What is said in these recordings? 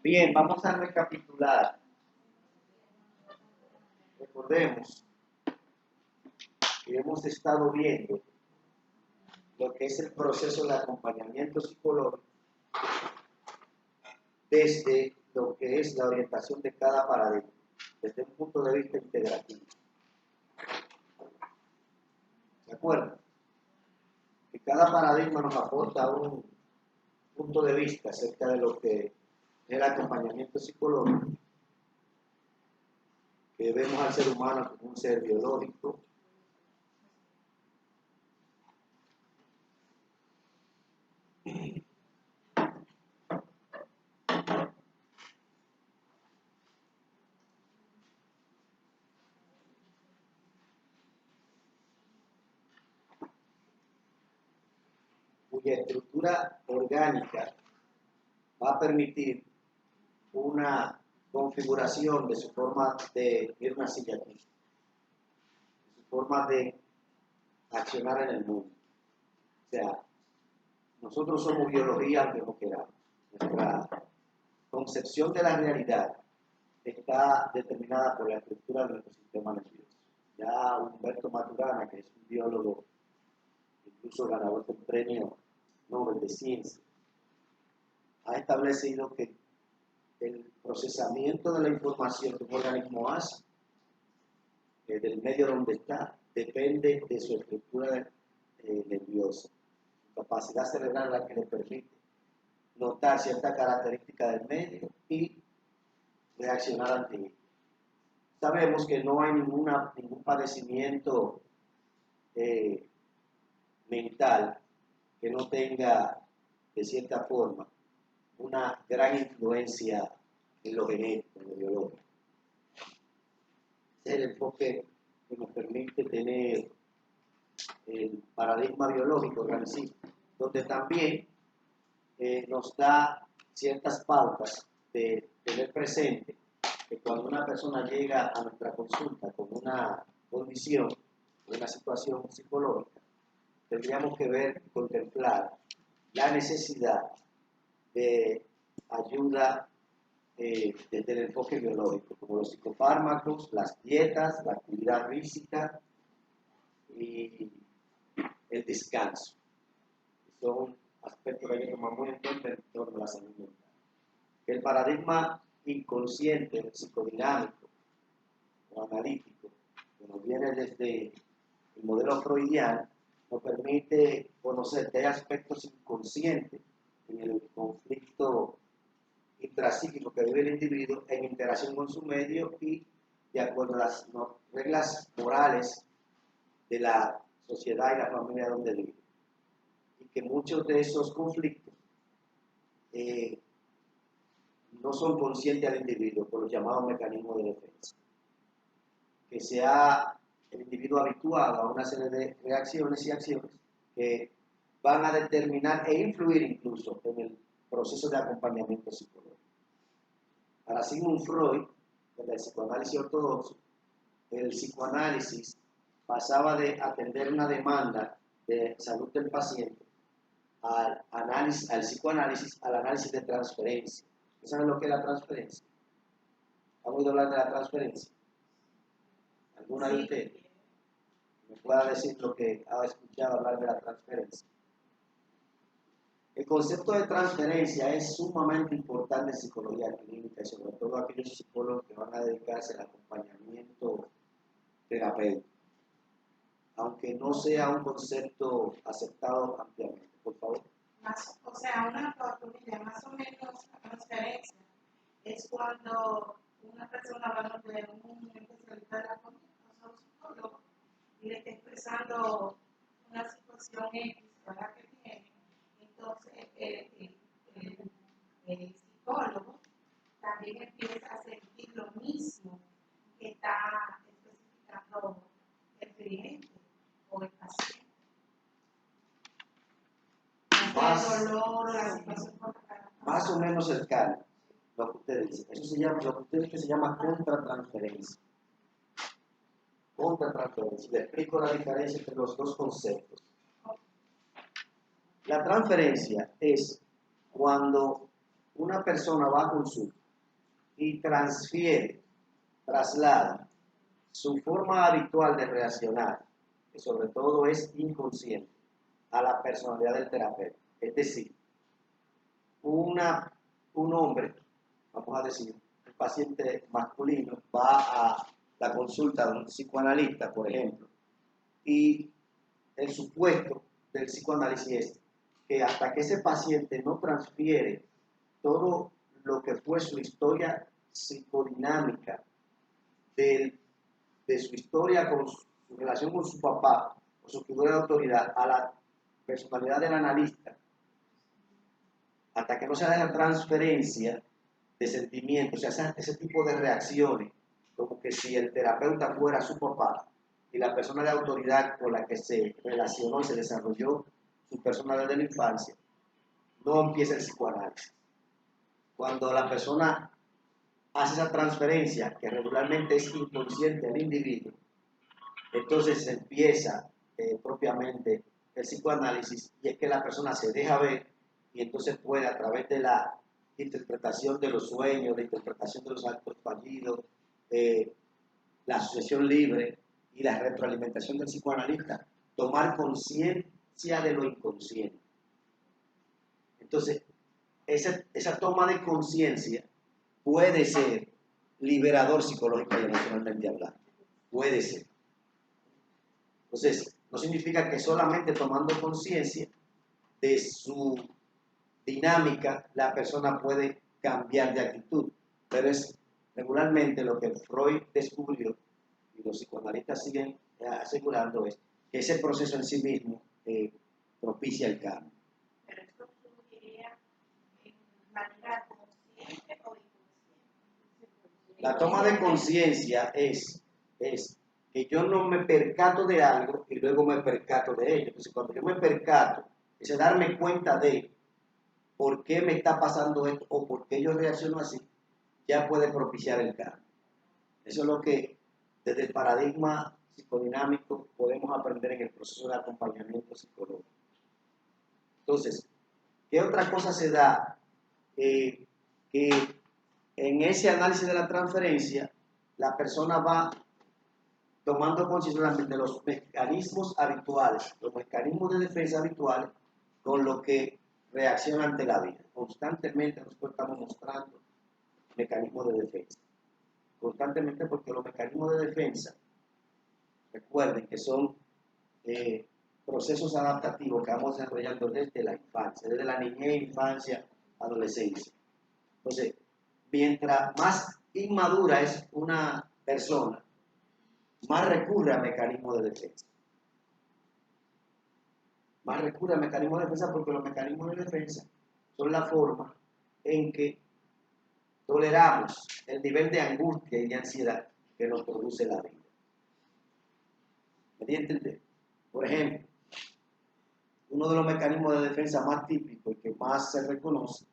Bien, vamos a recapitular. Recordemos que hemos estado viendo lo que es el proceso de acompañamiento psicológico desde lo que es la orientación de cada paradigma, desde un punto de vista integrativo. ¿De acuerdo? Que cada paradigma nos aporta un punto de vista acerca de lo que es el acompañamiento psicológico, que vemos al ser humano como un ser biológico, cuya estructura orgánica va a permitir una configuración de su forma de ir una silla aquí, de su forma de accionar en el mundo. O sea, nosotros somos biología aunque no queramos. Nuestra concepción de la realidad está determinada por la estructura de nuestro sistema nervioso. Ya Humberto Maturana, que es un biólogo, incluso ganador del premio Nobel de Ciencia, ha establecido que el procesamiento de la información que un organismo hace, del medio donde está, depende de su estructura nerviosa, su capacidad cerebral la que le permite notar cierta característica del medio y reaccionar ante él. Sabemos que no hay ningún padecimiento mental que no tenga, de cierta forma, una gran influencia en lo genético, en lo biológico. Es el enfoque que nos permite tener el paradigma biológico organicista, donde también nos da ciertas pautas de tener presente que cuando una persona llega a nuestra consulta con una condición, una situación psicológica, tendríamos que ver y contemplar la necesidad de ayuda desde el enfoque biológico, como los psicofármacos, las dietas, la actividad física y el descanso. Son aspectos que hay que tomar muy en cuenta en torno a la salud mental. El paradigma inconsciente, psicodinámico o analítico, que nos viene desde el modelo freudiano, nos permite conocer que hay aspectos inconscientes en el conflicto intrapsíquico que vive el individuo en interacción con su medio y de acuerdo a las reglas morales de la sociedad y la familia donde vive. Y que muchos de esos conflictos no son conscientes al individuo por los llamados mecanismos de defensa. Que el individuo habituado a una serie de reacciones y acciones que van a determinar e influir incluso en el proceso de acompañamiento psicológico. Para Sigmund Freud, en el psicoanálisis ortodoxo, el psicoanálisis pasaba de atender una demanda de salud del paciente al psicoanálisis, al análisis de transferencia. ¿Saben lo que es la transferencia? ¿Han oído hablar de la transferencia? ¿Alguna de ustedes me pueda decir lo que ha escuchado hablar de la transferencia? El concepto de transferencia es sumamente importante en psicología clínica y sobre todo aquellos psicólogos que van a dedicarse al acompañamiento terapéutico, aunque no sea un concepto aceptado ampliamente. Por favor. O sea, una oportunidad, más o menos la transferencia es cuando una persona va a ver un especialista de la conducta, o sea, un psicólogo, y le está expresando una situación X, ¿verdad? Que tiene. Entonces, el psicólogo también empieza a sentir lo mismo que está especificando el cliente o el paciente. Más o menos cercano lo que ustedes dicen. Eso se llama, lo que ustedes dicen se llama contratransferencia. Contratransferencia. Le explico la diferencia entre los dos conceptos. La transferencia es cuando una persona va a consulta y traslada su forma habitual de reaccionar, que sobre todo es inconsciente, a la personalidad del terapeuta. Es decir, un hombre, vamos a decir, un paciente masculino va a la consulta de un psicoanalista, por ejemplo, y el supuesto del psicoanálisis es que hasta que ese paciente no transfiere todo lo que fue su historia psicodinámica, de su historia con su relación con su papá o su figura de autoridad a la personalidad del analista, hasta que no se haga esa transferencia de sentimientos, o sea, ese tipo de reacciones, como que si el terapeuta fuera su papá y la persona de autoridad con la que se relacionó y se desarrolló su personalidad de la infancia, no empieza el psicoanálisis. Cuando la persona hace esa transferencia, que regularmente es inconsciente al individuo, entonces se empieza propiamente el psicoanálisis, y es que la persona se deja ver y entonces puede, a través de la interpretación de los sueños, la interpretación de los actos fallidos, la asociación libre y la retroalimentación del psicoanalista, tomar conciencia de lo inconsciente. Entonces, esa toma de conciencia puede ser liberador psicológica y emocionalmente hablando. Puede ser. Entonces, no significa que solamente tomando conciencia de su dinámica la persona puede cambiar de actitud, pero es regularmente lo que Freud descubrió y los psicoanalistas siguen asegurando es que ese proceso en sí mismo propicia el cambio. Pero esto surgiría en manera consciente o inconsciente. La toma de conciencia es que yo no me percato de algo y luego me percato de ello. Entonces, cuando yo me percato, es darme cuenta de por qué me está pasando esto o por qué yo reacciono así, ya puede propiciar el cambio. Eso es lo que desde el paradigma psicodinámico podemos aprender en el proceso de acompañamiento psicológico. Entonces, ¿qué otra cosa se da? Que en ese análisis de la transferencia, la persona va tomando conciencia de los mecanismos habituales, los mecanismos de defensa habituales con lo que reacciona ante la vida. Constantemente nosotros estamos mostrando mecanismos de defensa. Constantemente, porque los mecanismos de defensa, recuerden que son procesos adaptativos que vamos desarrollando desde la infancia, desde la niñez, infancia, adolescencia. Entonces, mientras más inmadura es una persona, más recurre a mecanismos de defensa. Más recurre a mecanismos de defensa porque los mecanismos de defensa son la forma en que toleramos el nivel de angustia y de ansiedad que nos produce la vida. ¿Me entienden? Por ejemplo, uno de los mecanismos de defensa más típicos y que más se reconoce,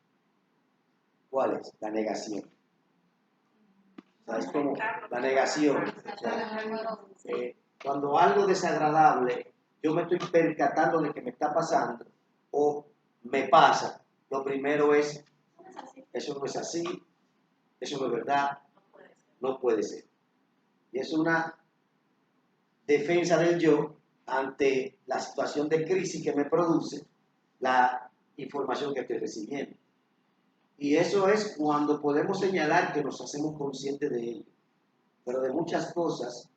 ¿cuál es? La negación. ¿Sabes cómo? La negación. O sea, cuando algo desagradable, yo me estoy percatando de que me está pasando o me pasa, lo primero es, eso no es así, eso no es verdad, no puede ser. Y es una defensa del yo ante la situación de crisis que me produce la información que estoy recibiendo. Y eso es cuando podemos señalar que nos hacemos conscientes de ello. Pero de muchas cosas,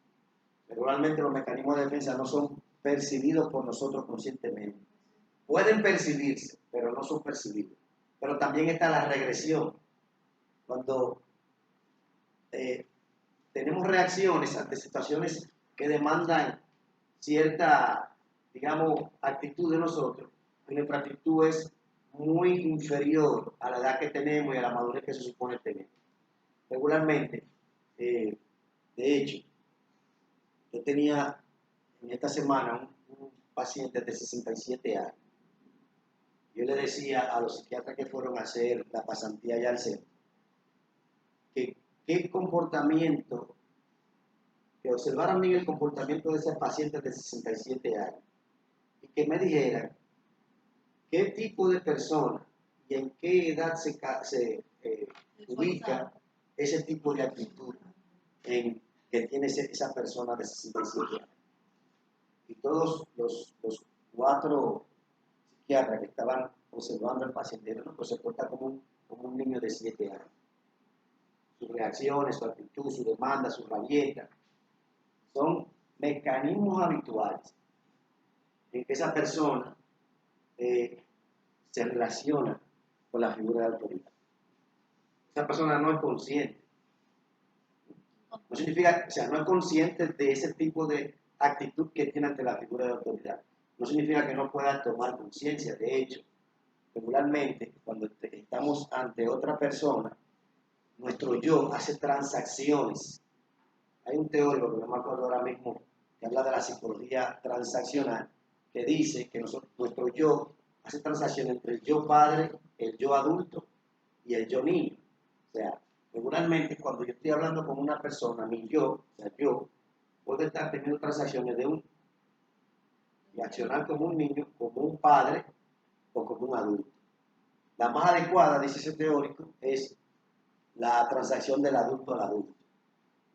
regularmente los mecanismos de defensa no son percibidos por nosotros conscientemente. Pueden percibirse, pero no son percibidos. Pero también está la regresión. Cuando tenemos reacciones ante situaciones que demandan cierta, digamos, actitud de nosotros, y nuestra actitud es muy inferior a la edad que tenemos y a la madurez que se supone tener. Regularmente, de hecho, yo tenía en esta semana un paciente de 67 años. Yo le decía a los psiquiatras que fueron a hacer la pasantía allá al centro, que qué comportamiento, que observaran bien el comportamiento de ese paciente de 67 años y que me dijeran qué tipo de persona y en qué edad se ubica ese tipo de actitud que tiene esa persona de 67 años. Y todos los 4 psiquiatras que estaban observando al paciente, no, pues se porta como un niño de 7 años. Sus reacciones, su actitud, su demanda, su rabieta, son mecanismos habituales en que esa persona se relaciona con la figura de autoridad. Esa persona no es consciente. No significa, o sea, no es consciente de ese tipo de actitud que tiene ante la figura de autoridad. No significa que no pueda tomar conciencia. De hecho, regularmente, cuando estamos ante otra persona, nuestro yo hace transacciones. Hay un teórico, que no me acuerdo ahora mismo, que habla de la psicología transaccional, que dice que nuestro yo hace transacciones entre el yo padre, el yo adulto y el yo niño. O sea, regularmente cuando yo estoy hablando con una persona, mi yo, o sea, yo, puedo estar teniendo transacciones y accionar como un niño, como un padre o como un adulto. La más adecuada, dice ese teórico, es la transacción del adulto al adulto,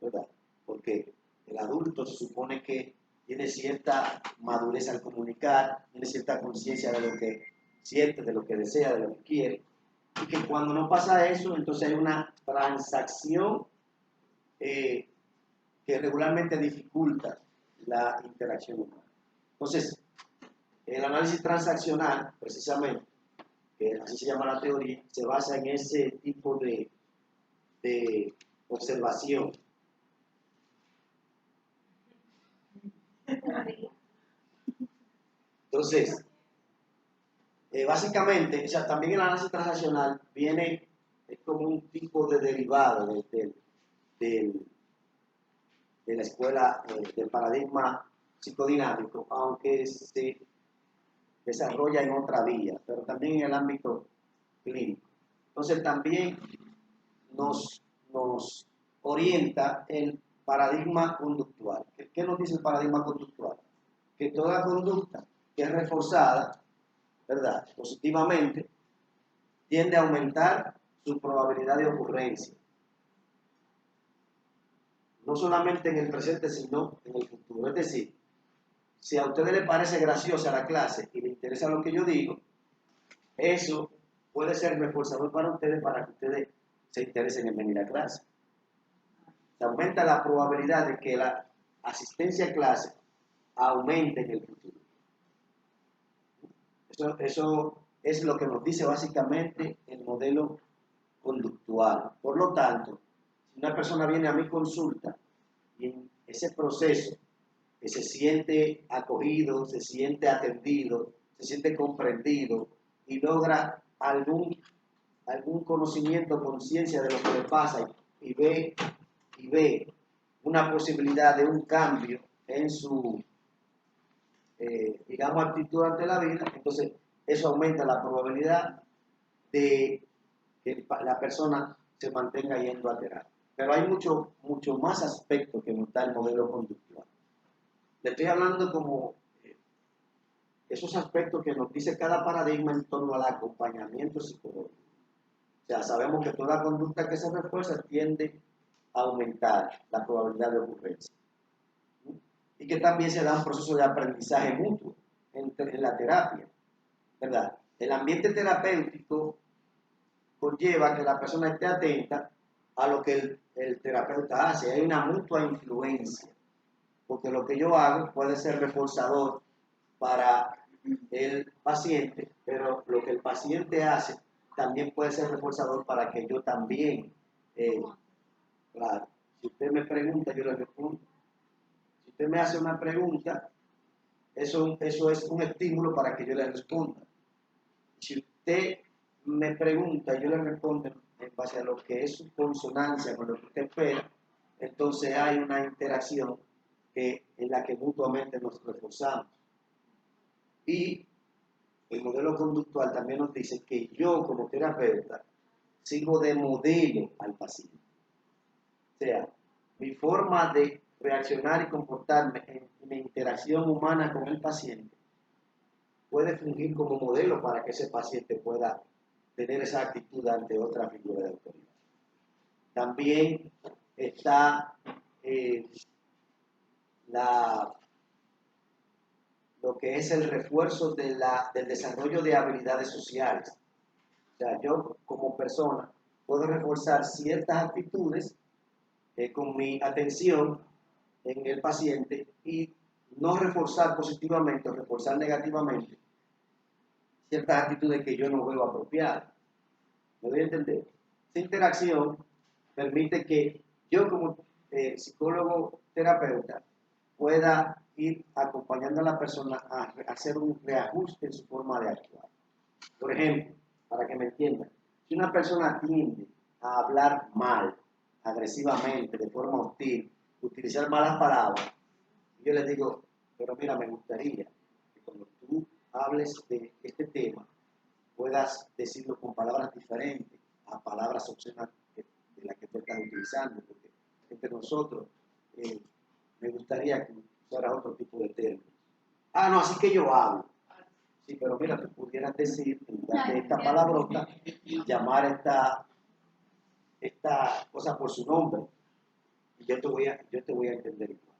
¿verdad? Porque el adulto se supone que tiene cierta madurez al comunicar, tiene cierta conciencia de lo que siente, de lo que desea, de lo que quiere, y que cuando no pasa eso, entonces hay una transacción que regularmente dificulta la interacción humana. Entonces, el análisis transaccional, precisamente, que así se llama la teoría, se basa en ese tipo de observación. Entonces, básicamente, o sea, también el análisis transaccional viene como un tipo de derivado de la escuela del paradigma psicodinámico, aunque se desarrolla en otra vía, pero también en el ámbito clínico. Entonces, también nos orienta el paradigma conductual. ¿Qué nos dice el paradigma conductual? Que toda conducta que es reforzada, ¿verdad?, positivamente, tiende a aumentar su probabilidad de ocurrencia. No solamente en el presente, sino en el futuro. Es decir, si a ustedes les parece graciosa la clase y les interesa lo que yo digo, eso puede ser reforzador para ustedes para que ustedes se interesen en venir a clase. Se aumenta la probabilidad de que la asistencia a clase aumente en el futuro. Eso es lo que nos dice básicamente el modelo conductual. Por lo tanto, si una persona viene a mi consulta y en ese proceso que se siente acogido, se siente atendido, se siente comprendido y logra algún conocimiento, conciencia de lo que le pasa y ve una posibilidad de un cambio en su, digamos, actitud ante la vida, entonces eso aumenta la probabilidad de que la persona se mantenga yendo a terapia. Pero hay mucho más aspectos que nos da el modelo conductual. Le estoy hablando como esos aspectos que nos dice cada paradigma en torno al acompañamiento psicológico. O sea, sabemos que toda conducta que se refuerza tiende a aumentar la probabilidad de ocurrencia. Y que también se da un proceso de aprendizaje mutuo en la terapia, ¿verdad? El ambiente terapéutico conlleva que la persona esté atenta a lo que el terapeuta hace. Hay una mutua influencia, porque lo que yo hago puede ser reforzador para el paciente, pero lo que el paciente hace también puede ser reforzador para que yo también, claro, si usted me pregunta, yo le respondo. Si usted me hace una pregunta, eso es un estímulo para que yo le responda. Si usted me pregunta y yo le respondo en base a lo que es su consonancia con lo que usted espera, entonces hay una interacción en la que mutuamente nos reforzamos. Y el modelo conductual también nos dice que yo como terapeuta sigo de modelo al paciente. O sea, mi forma de reaccionar y comportarme en mi interacción humana con el paciente puede fungir como modelo para que ese paciente pueda tener esa actitud ante otra figura de autoridad. También está lo que es el refuerzo del desarrollo de habilidades sociales. O sea, yo como persona puedo reforzar ciertas actitudes con mi atención en el paciente y no reforzar positivamente o reforzar negativamente ciertas actitudes que yo no veo apropiadas. ¿Me doy a entender? Esta interacción permite que yo como psicólogo terapeuta pueda ir acompañando a la persona a hacer un reajuste en su forma de actuar. Por ejemplo, para que me entiendan, si una persona tiende a hablar mal, agresivamente, de forma hostil, utilizar malas palabras, yo les digo, pero mira, me gustaría que cuando tú hables de este tema, puedas decirlo con palabras diferentes a palabras obscenas de las que tú estás utilizando, porque entre nosotros me gustaría que usaras otro tipo de términos. Ah, no, así que yo hablo. Sí, pero mira, tú pudieras decir, en lugar de esta palabrota, llamar esta cosa por su nombre, y yo te voy a entender igual.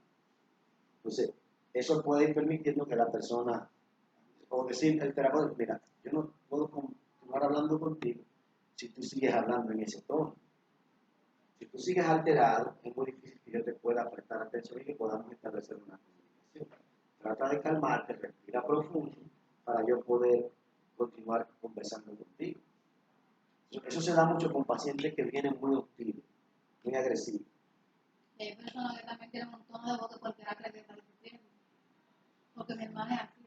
Entonces, eso puede ir permitiendo que la persona, o decir el terapeuta, mira, yo no puedo continuar hablando contigo si tú sigues hablando en ese tono. Si tú sigues alterado, es muy difícil que yo te pueda prestar atención y que podamos establecer una comunicación. Trata de calmarte, respira profundo para yo poder continuar conversando contigo. Eso se da mucho con pacientes que vienen muy hostiles, muy agresivos. Hay personas que también tienen un tono de voz que cualquiera cree que está discutiendo. Porque mi hermana es así.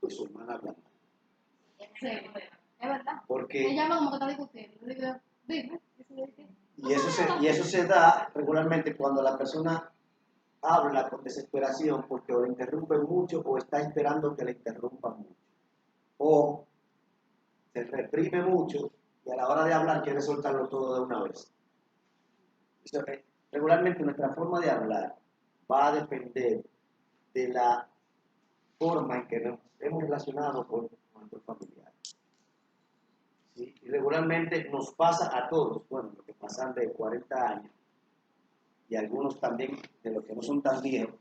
Pues su hermana habla mal. Sí, es verdad. Porque ella habla como que está discutiendo. Yo digo, dime, y eso se da regularmente cuando la persona habla con desesperación porque o le interrumpe mucho o está esperando que le interrumpan mucho. O se reprime mucho y a la hora de hablar quiere soltarlo todo de una vez. Regularmente nuestra forma de hablar va a depender de la forma en que nos hemos relacionado con nuestros familiares. ¿Sí? Y regularmente nos pasa a todos, bueno, los que pasan de 40 años y algunos también de los que no son tan viejos,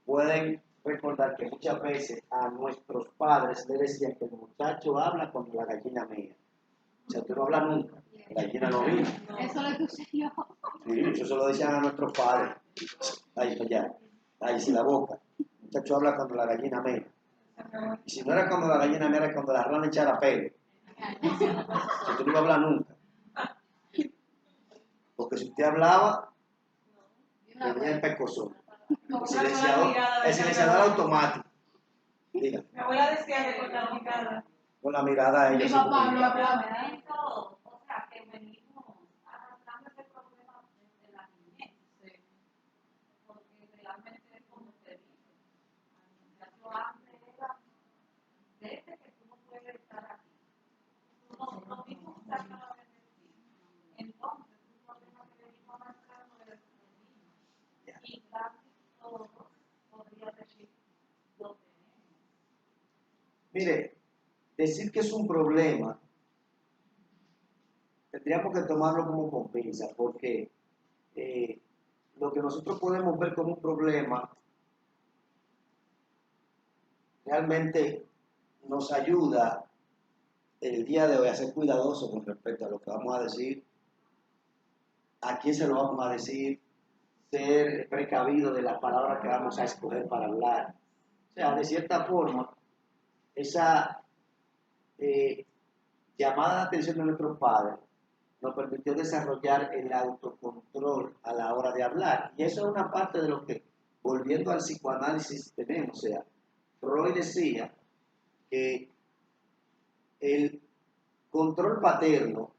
pueden recordar que muchas veces a nuestros padres les decían que el muchacho habla cuando la gallina mea. O sea, tú no hablas nunca, la gallina no viene. Eso lo escuché yo. Sí, eso se lo decían a nuestros padres. Ahí, allá, ahí, sin la boca. El muchacho habla cuando la gallina mea. Y si no era cuando la gallina mea, era cuando la rana echara pelo. O sea, tú no ibas a hablar nunca. Porque si usted hablaba, venía el pescozón. El silenciador automático. Diga. Mi abuela decía que con la mirada. Con la mirada ella Mi se papá comunica. no habla. O sea, que venimos arrastrando ese problema desde la niñez. Porque realmente es como usted dice. El muchacho antes era desde que tú no puedes estar aquí. Los mismos muchachos no deben decir. Entonces, un problema que venimos arrastrando desde los niños. Y casi todos podría decir lo tenemos. Mire, decir que es un problema, tendríamos que tomarlo como con pinzas, porque lo que nosotros podemos ver como un problema realmente nos ayuda el día de hoy a ser cuidadosos con respecto a lo que vamos a decir, a quién se lo vamos a decir, ser precavido de las palabras que vamos a escoger para hablar. O sea, de cierta forma, esa llamada de atención de nuestros padres nos permitió desarrollar el autocontrol a la hora de hablar. Y eso es una parte de lo que, volviendo al psicoanálisis, tenemos. O sea, Freud decía que el control paterno, o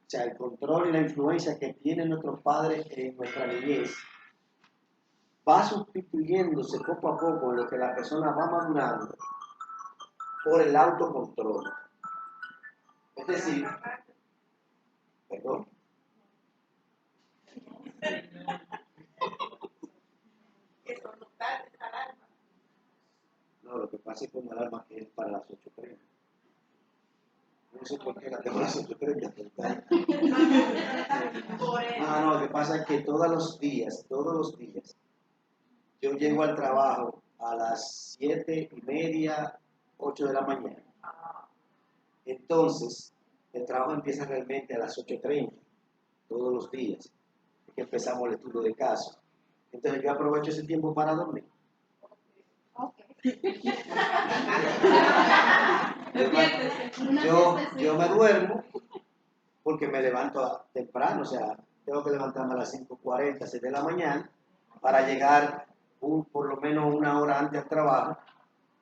sea, el control y la influencia que tienen nuestros padres en nuestra niñez, va sustituyéndose poco a poco en lo que la persona va madurando por el autocontrol. Es decir, perdón. Eso no está esta alarma. No, lo que pasa es que una alarma que es para las 8:30. No sé por qué la tengo las 8:30. Por eso. No, lo que pasa es que todos los días, yo llego al trabajo a las 7:30, 8 de la mañana. Entonces, el trabajo empieza realmente a las 8:30, todos los días, que empezamos el estudio de caso. Entonces, yo aprovecho ese tiempo para dormir. Ok. Yo me duermo porque me levanto temprano, o sea, tengo que levantarme a las 5:40, 6 de la mañana para llegar por lo menos una hora antes al trabajo,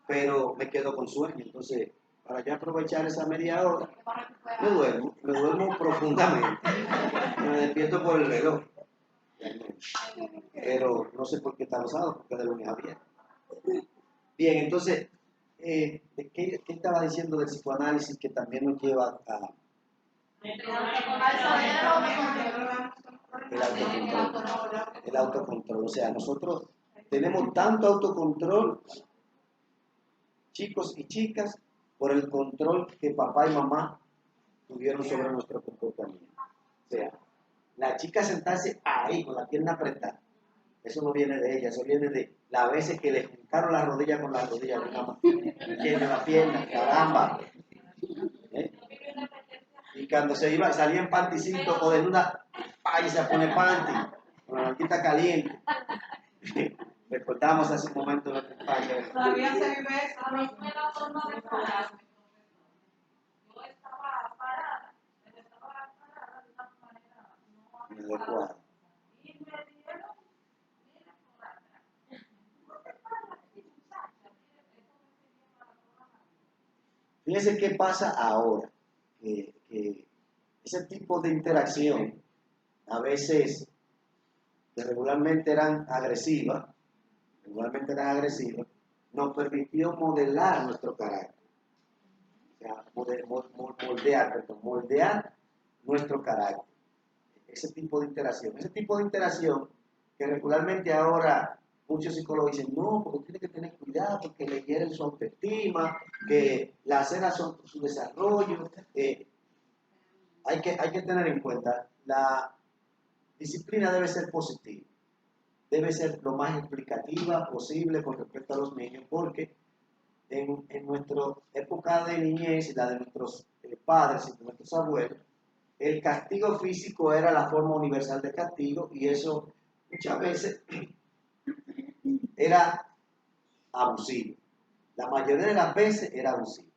pero me quedo con sueño. Entonces, para yo aprovechar esa media hora, me duermo profundamente. Me despierto por el reloj. Pero no sé por qué está usado, porque es de lunes a viernes. Bien, entonces, ¿qué estaba diciendo del psicoanálisis que también nos lleva a el autocontrol? O sea, nosotros tenemos tanto autocontrol, chicos y chicas, por el control que papá y mamá tuvieron sobre nuestro comportamiento. O sea, la chica sentarse ahí con la pierna apretada, eso no viene de ella, eso viene de las veces que le juntaron la rodilla con la rodilla de una mano. Tiene la pierna, caramba. ¿Eh? Y cuando salía en panticito o desnuda, ¡ay! Se pone panty, con la manquita caliente. Recordamos ese momento de la infancia. Todavía se vive eso. A mí me da forma de pararme. Yo estaba parada de una manera no adecuada. Y me dieron, mira por atrás. No te paras, muchacha, mire, eso me sirvió para toda la vida. Fíjense qué pasa ahora, que ese tipo de interacción, a veces que regularmente eran agresivas, nos permitió modelar nuestro carácter. O sea, moldear nuestro carácter. Ese tipo de interacción que regularmente ahora muchos psicólogos dicen, no, porque tiene que tener cuidado, porque le hieren su autoestima, que las cenas son su desarrollo. Hay que tener en cuenta, la disciplina debe ser positiva, debe ser lo más explicativa posible con respecto a los niños, porque en nuestra época de niñez y la de nuestros padres y de nuestros abuelos, el castigo físico era la forma universal de castigo y eso muchas veces era abusivo. La mayoría de las veces era abusivo.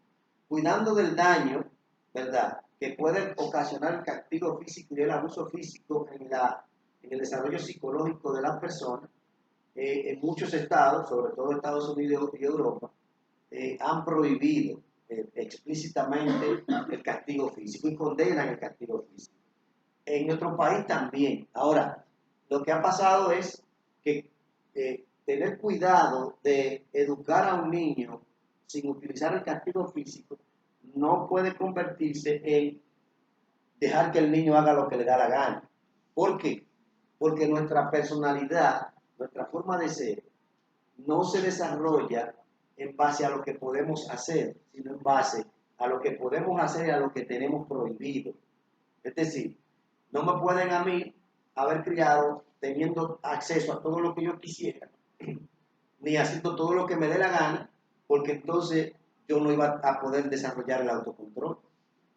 Cuidando del daño, ¿verdad?, que puede ocasionar el castigo físico y el abuso físico en el desarrollo psicológico de las personas, en muchos estados, sobre todo Estados Unidos y Europa, han prohibido explícitamente el castigo físico y condenan el castigo físico. En nuestro país también. Ahora, lo que ha pasado es que tener cuidado de educar a un niño sin utilizar el castigo físico no puede convertirse en dejar que el niño haga lo que le da la gana. ¿Por qué? Porque nuestra personalidad, nuestra forma de ser, no se desarrolla en base a lo que podemos hacer, sino en base a lo que podemos hacer y a lo que tenemos prohibido. Es decir, no me pueden a mí haber criado teniendo acceso a todo lo que yo quisiera, ni haciendo todo lo que me dé la gana, porque entonces yo no iba a poder desarrollar el autocontrol.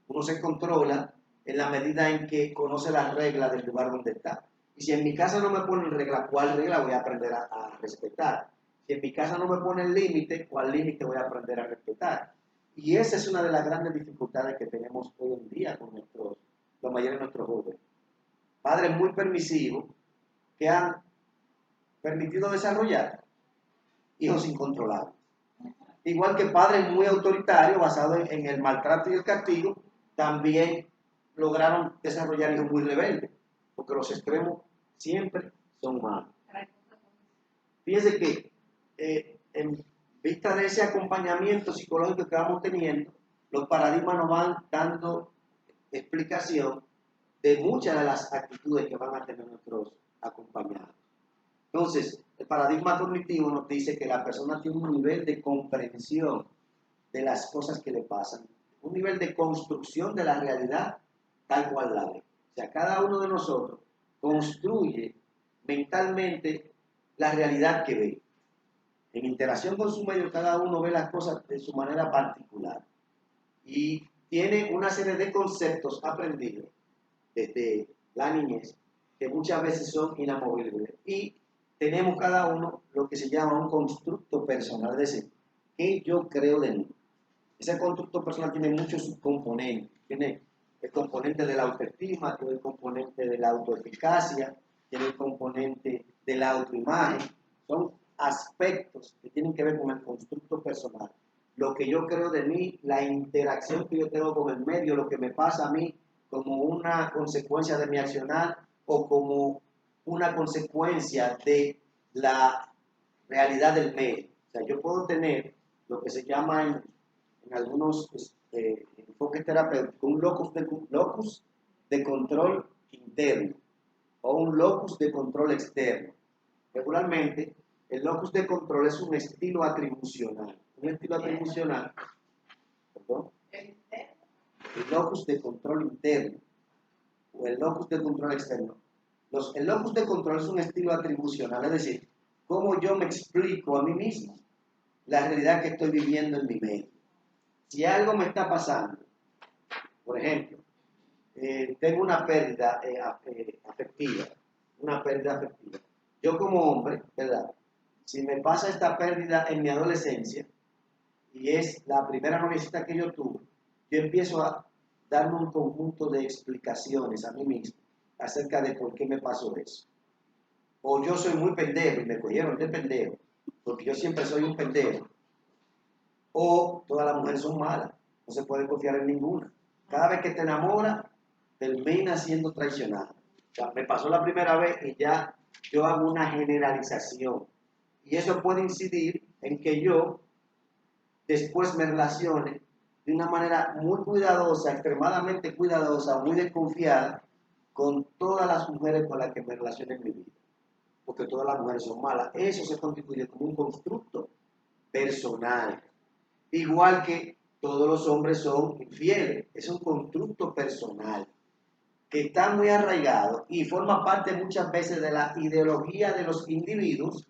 Uno se controla en la medida en que conoce las reglas del lugar donde está. Y si en mi casa no me ponen regla, ¿cuál regla voy a aprender a respetar? Si en mi casa no me ponen límite, ¿cuál límite voy a aprender a respetar? Y esa es una de las grandes dificultades que tenemos hoy en día con la mayoría de nuestros jóvenes. Padres muy permisivos que han permitido desarrollar hijos incontrolables. Igual que padres muy autoritarios basados en el maltrato y el castigo, también lograron desarrollar hijos muy rebeldes, porque los extremos siempre son malos. Fíjense que en vista de ese acompañamiento psicológico que vamos teniendo, los paradigmas nos van dando explicación de muchas de las actitudes que van a tener nuestros acompañados. Entonces, el paradigma cognitivo nos dice que la persona tiene un nivel de comprensión de las cosas que le pasan un nivel de construcción de la realidad tal cual la ve. O sea, cada uno de nosotros construye mentalmente la realidad que ve. En interacción con su medio, cada uno ve las cosas de su manera particular. Y tiene una serie de conceptos aprendidos desde la niñez que muchas veces son inamovibles. Y tenemos cada uno lo que se llama un constructo personal, es decir, ¿qué yo creo de mí? Ese constructo personal tiene muchos subcomponentes. Tiene el componente de la autoestima, tiene el componente de la autoeficacia, tiene el componente de la autoimagen. Son aspectos que tienen que ver con el constructo personal. Lo que yo creo de mí, la interacción que yo tengo con el medio, lo que me pasa a mí como una consecuencia de mi accionar o como una consecuencia de la realidad del medio. O sea, yo puedo tener lo que se llama en algunos enfoques terapéuticos un locus de control interno o un locus de control externo. Regularmente, el locus de control es un estilo atribucional. Un estilo atribucional, perdón, el locus de control interno o el locus de control externo. El locus de control es un estilo atribucional, es decir, cómo yo me explico a mí mismo la realidad que estoy viviendo en mi medio. Si algo me está pasando, por ejemplo, tengo una pérdida afectiva, Yo como hombre, ¿verdad? Si me pasa esta pérdida en mi adolescencia, y es la primera noviecita que yo tuve, yo empiezo a darme un conjunto de explicaciones a mí mismo acerca de por qué me pasó eso. O yo soy muy pendejo y me cogieron de pendejo, porque yo siempre soy un pendejo. O todas las mujeres son malas, no se puede confiar en ninguna. Cada vez que te enamoras, termina siendo traicionada. O sea, me pasó la primera vez y ya yo hago una generalización. Y eso puede incidir en que yo después me relacione de una manera muy cuidadosa, extremadamente cuidadosa, muy desconfiada, con todas las mujeres con las que me relaciono en mi vida. Porque todas las mujeres son malas. Eso se constituye como un constructo personal. Igual que todos los hombres son infieles. Es un constructo personal que está muy arraigado y forma parte muchas veces de la ideología de los individuos,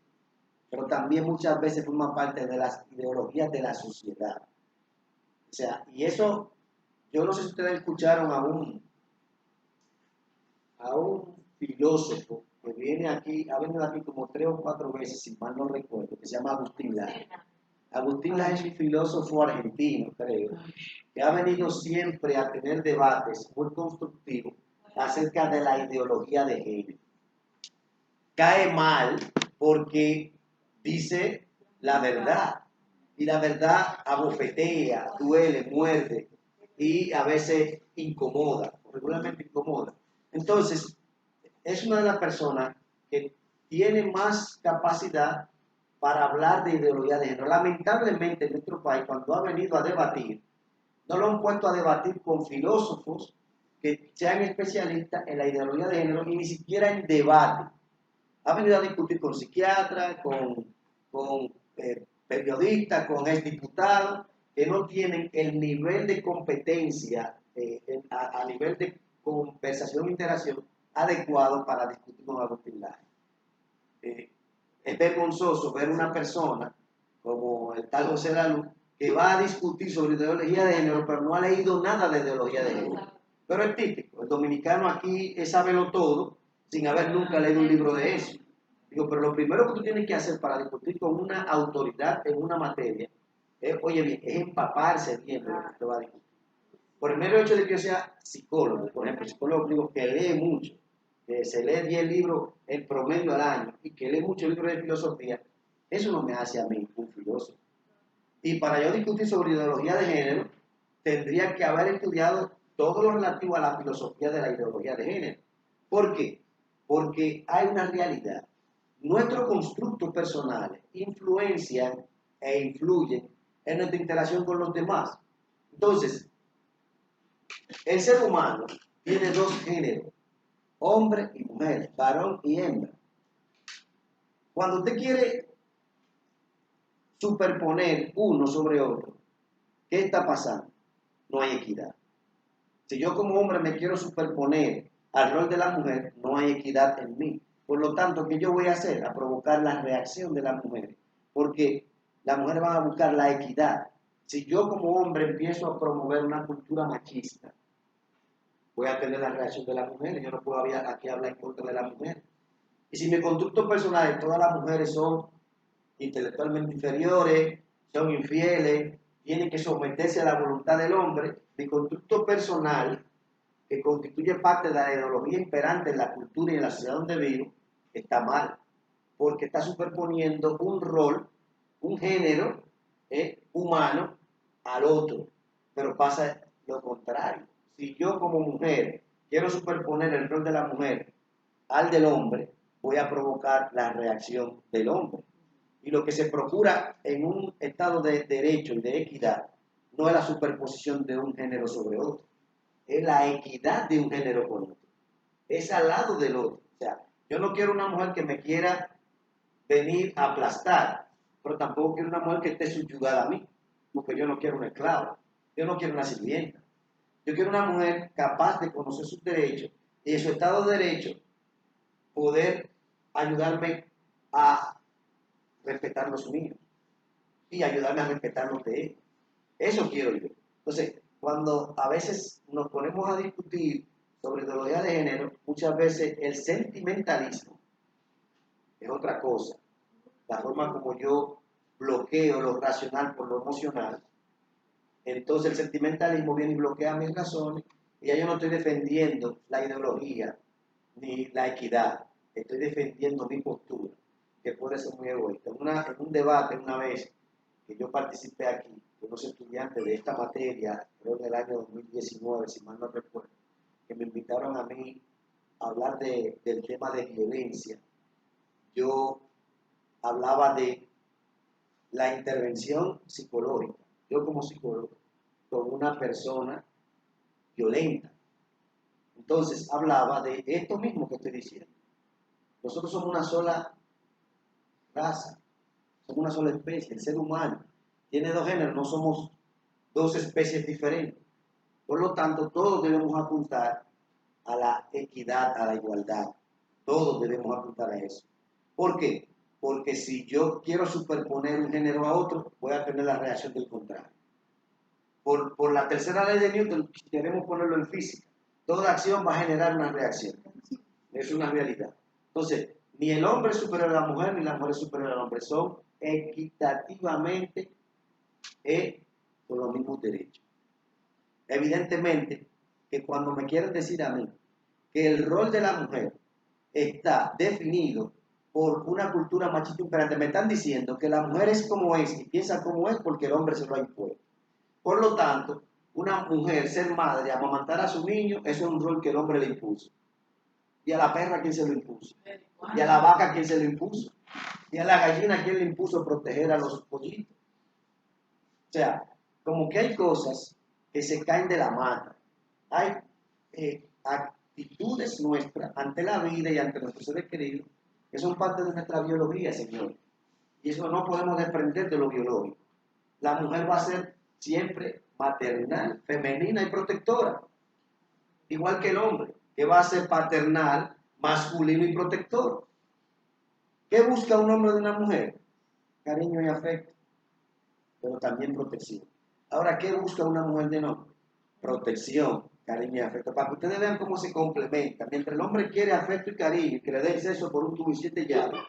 pero también muchas veces forma parte de las ideologías de la sociedad. O sea, y eso, yo no sé si ustedes escucharon a un filósofo que viene aquí, ha venido aquí como 3 o 4 veces, si mal no recuerdo, que se llama Agustín Laje. Agustín Laje es un filósofo argentino, creo, que ha venido siempre a tener debates muy constructivos acerca de la ideología de género. Cae mal porque dice la verdad, y la verdad abofetea, duele, muerde, y a veces incomoda, regularmente incomoda. Entonces, es una de las personas que tiene más capacidad para hablar de ideología de género. Lamentablemente en nuestro país, cuando ha venido a debatir, no lo han puesto a debatir con filósofos que sean especialistas en la ideología de género y ni siquiera en debate. Ha venido a discutir con psiquiatras, con periodistas, con exdiputados, que no tienen el nivel de competencia a nivel de conversación e interacción adecuado para discutir con Agustín Laje. Es vergonzoso ver una persona como el tal José Lalu que va a discutir sobre ideología de género, pero no ha leído nada de ideología de género. Pero es típico, el dominicano aquí es sábelo todo sin haber nunca leído un libro de eso. Digo, pero lo primero que tú tienes que hacer para discutir con una autoridad en una materia es, oye bien, es empaparse bien de lo que te va a discutir. Por el mero hecho de que yo sea psicólogo, por ejemplo, psicólogo digo que lee mucho, se lee 10 libros en promedio al año y que lee muchos libros de filosofía, eso no me hace a mí un filósofo. Y para yo discutir sobre ideología de género, tendría que haber estudiado todo lo relativo a la filosofía de la ideología de género. ¿Por qué? Porque hay una realidad. Nuestros constructos personales influencian e influyen en nuestra interacción con los demás. Entonces, el ser humano tiene 2 géneros, hombre y mujer, varón y hembra. Cuando usted quiere superponer uno sobre otro, ¿qué está pasando? no hay equidad. Si yo como hombre me quiero superponer al rol de la mujer, no hay equidad en mí. Por lo tanto, ¿qué yo voy a hacer? A provocar la reacción de las mujeres. Porque las mujeres van a buscar la equidad. Si yo como hombre empiezo a promover una cultura machista, voy a tener la reacción de las mujeres. Yo no puedo aquí hablar en contra de las mujeres. Y si mi conducto personal es todas las mujeres son intelectualmente inferiores, son infieles, tienen que someterse a la voluntad del hombre, mi conducto personal, que constituye parte de la ideología imperante en la cultura y en la sociedad donde vivo, está mal, porque está superponiendo un rol, un género humano al otro, pero pasa lo contrario. Si yo como mujer quiero superponer el rol de la mujer al del hombre, voy a provocar la reacción del hombre. Y lo que se procura en un estado de derecho y de equidad no es la superposición de un género sobre otro, es la equidad de un género con otro, es al lado del otro. O sea, yo no quiero una mujer que me quiera venir a aplastar, pero tampoco quiero una mujer que esté subyugada a mí, porque yo no quiero un esclavo, yo no quiero una sirvienta. Yo quiero una mujer capaz de conocer sus derechos y en su estado de derecho poder ayudarme a respetar los míos y ayudarme a respetar los de ellos. Eso quiero yo. Entonces, cuando a veces nos ponemos a discutir sobre ideología de género, muchas veces el sentimentalismo es otra cosa. La forma como yo bloqueo lo racional por lo emocional. Entonces el sentimentalismo viene y bloquea mis razones y ya yo no estoy defendiendo la ideología ni la equidad. Estoy defendiendo mi postura, que puede ser muy egoísta. En un debate una vez que yo participé aquí, unos estudiantes de esta materia, creo en el año 2019, si mal no recuerdo, que me invitaron a mí a hablar del tema de violencia. Yo hablaba de la intervención psicológica, yo como psicólogo, con una persona violenta. Entonces hablaba de esto mismo que estoy diciendo. Nosotros somos una sola raza, somos una sola especie, el ser humano tiene dos géneros, no somos dos especies diferentes. Por lo tanto, todos debemos apuntar a la equidad, a la igualdad. Todos debemos apuntar a eso. ¿Por qué? Porque si yo quiero superponer un género a otro, voy a tener la reacción del contrario. Por la tercera ley de Newton, queremos ponerlo en física. Toda acción va a generar una reacción. Es una realidad. Entonces, ni el hombre es superior a la mujer, ni la mujer es superior al hombre. Son equitativamente con los mismos derechos. Evidentemente, que cuando me quieren decir a mí que el rol de la mujer está definido por una cultura machista imperante, me están diciendo que la mujer es como es y piensa como es porque el hombre se lo ha impuesto. Por lo tanto, una mujer, ser madre, amamantar a su niño, eso es un rol que el hombre le impuso. ¿Y a la perra quién se lo impuso? ¿Y a la vaca quién se lo impuso? ¿Y a la gallina quién le impuso proteger a los pollitos? O sea, como que hay cosas que se caen de la mata. Hay actitudes nuestras ante la vida y ante nuestros seres queridos que son parte de nuestra biología, Señor. Y eso no podemos desprender de lo biológico. La mujer va a ser siempre maternal, femenina y protectora. Igual que el hombre, que va a ser paternal, masculino y protector. ¿Qué busca un hombre de una mujer? Cariño y afecto, pero también protección. Ahora, ¿qué busca una mujer de hombre? Protección, cariño y afecto. Para que ustedes vean cómo se complementan. Mientras el hombre quiere afecto y cariño, y que le den sexo por un tubo y 7 llaves,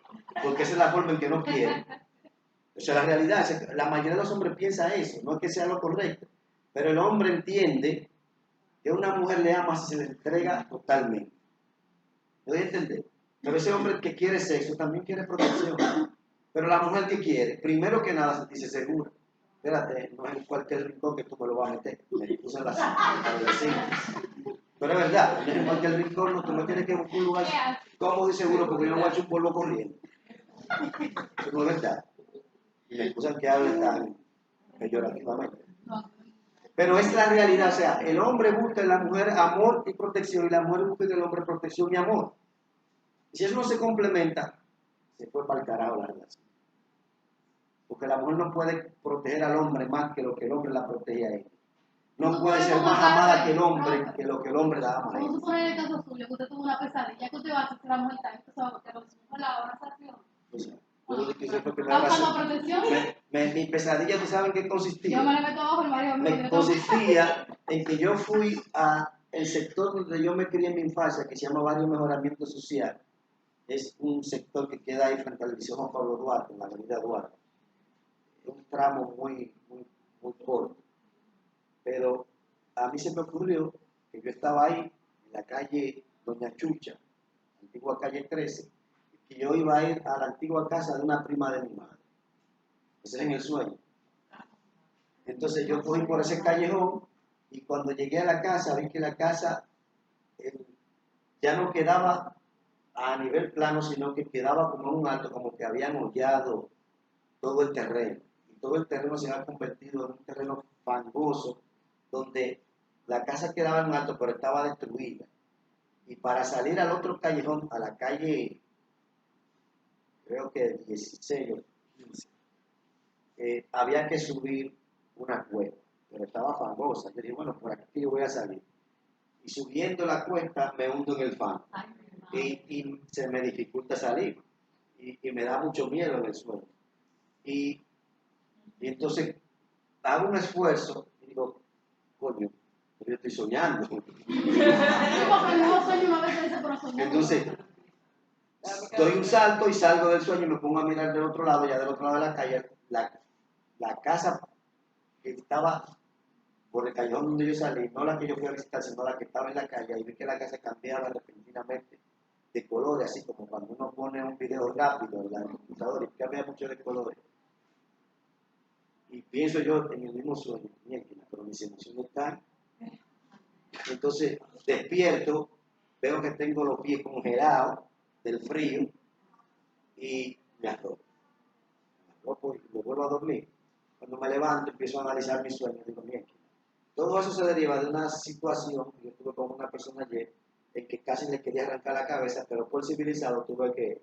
porque esa es la forma en que no quiere. O sea, la realidad es que la mayoría de los hombres piensa eso, no es que sea lo correcto, pero el hombre entiende que una mujer le ama si se le entrega totalmente. ¿Me doy a entender? Pero ese hombre que quiere sexo también quiere protección. Pero la mujer que quiere, primero que nada, se dice segura. Espérate, no es en cualquier rincón que tú me lo vas a meter. Me puse la Pero es verdad, no es en cualquier rincón, no, tú no tienes que buscar un lugar cómodo y seguro porque yo no voy a echar un polvo corriendo. Eso no es verdad. Y la excusa que habla tan peyorativamente. Pero es la realidad, o sea, el hombre busca en la mujer amor y protección y la mujer busca en el hombre protección y amor. Y si eso no se complementa, se fue para el carajo la relación. Porque la mujer no puede proteger al hombre más que lo que el hombre la protege a ella. no puede ser más amada que el hombre, que lo que el hombre la ama a Vamos a ella. suponer el caso suyo, que usted tuvo una pesadilla, que usted va a hacer la mujer está empezó que lo hicimos con la oración. O sea, yo lo que hice fue que ¿Está buscando protección? mi pesadilla, ¿tú sabes en qué consistía? Yo me le meto abajo el marido mío. Me consistía en que yo fui a el sector donde yo me crié en mi infancia, que se llama Barrio Mejoramiento Social. Es un sector que queda ahí frente al Liceo Juan Pablo Duarte, en la avenida Duarte. Es un tramo muy corto. Pero a mí se me ocurrió que yo estaba ahí, en la calle Doña Chucha, antigua calle 13, y que yo iba a ir a la antigua casa de una prima de mi madre. Ese era en el sueño. Entonces yo cogí por ese callejón y cuando llegué a la casa vi que la casa ya no quedaba a nivel plano, sino que quedaba como en un alto, como que habían hollado todo el terreno. Y todo el terreno se había convertido en un terreno fangoso, donde la casa quedaba en alto, pero estaba destruida. Y para salir al otro callejón, a la calle, creo que 16 o 15, había que subir una cuesta, pero estaba fangosa. Yo dije, bueno, por aquí yo voy a salir. Y subiendo la cuesta me hundo en el fango. Y se me dificulta salir. Y me da mucho miedo en el suelo. Y entonces hago un esfuerzo y digo, coño, yo estoy soñando. Entonces, doy un salto y salgo del sueño y me pongo a mirar del otro lado, ya del otro lado de la calle, la casa que estaba por el callejón donde yo salí, no la que yo fui a visitar, sino la que estaba en la calle, y vi que la casa cambiaba repentinamente de colores, así como cuando uno pone un video rápido en la computadora y cambia mucho de colores. Y pienso yo en el mismo sueño, pero mis emociones están. Entonces despierto, veo que tengo los pies congelados del frío y me arropo y me vuelvo a dormir. Cuando me levanto empiezo a analizar mis sueños, digo, todo eso se deriva de una situación que yo tuve con una persona ayer en que casi le quería arrancar la cabeza, pero por civilizado tuve que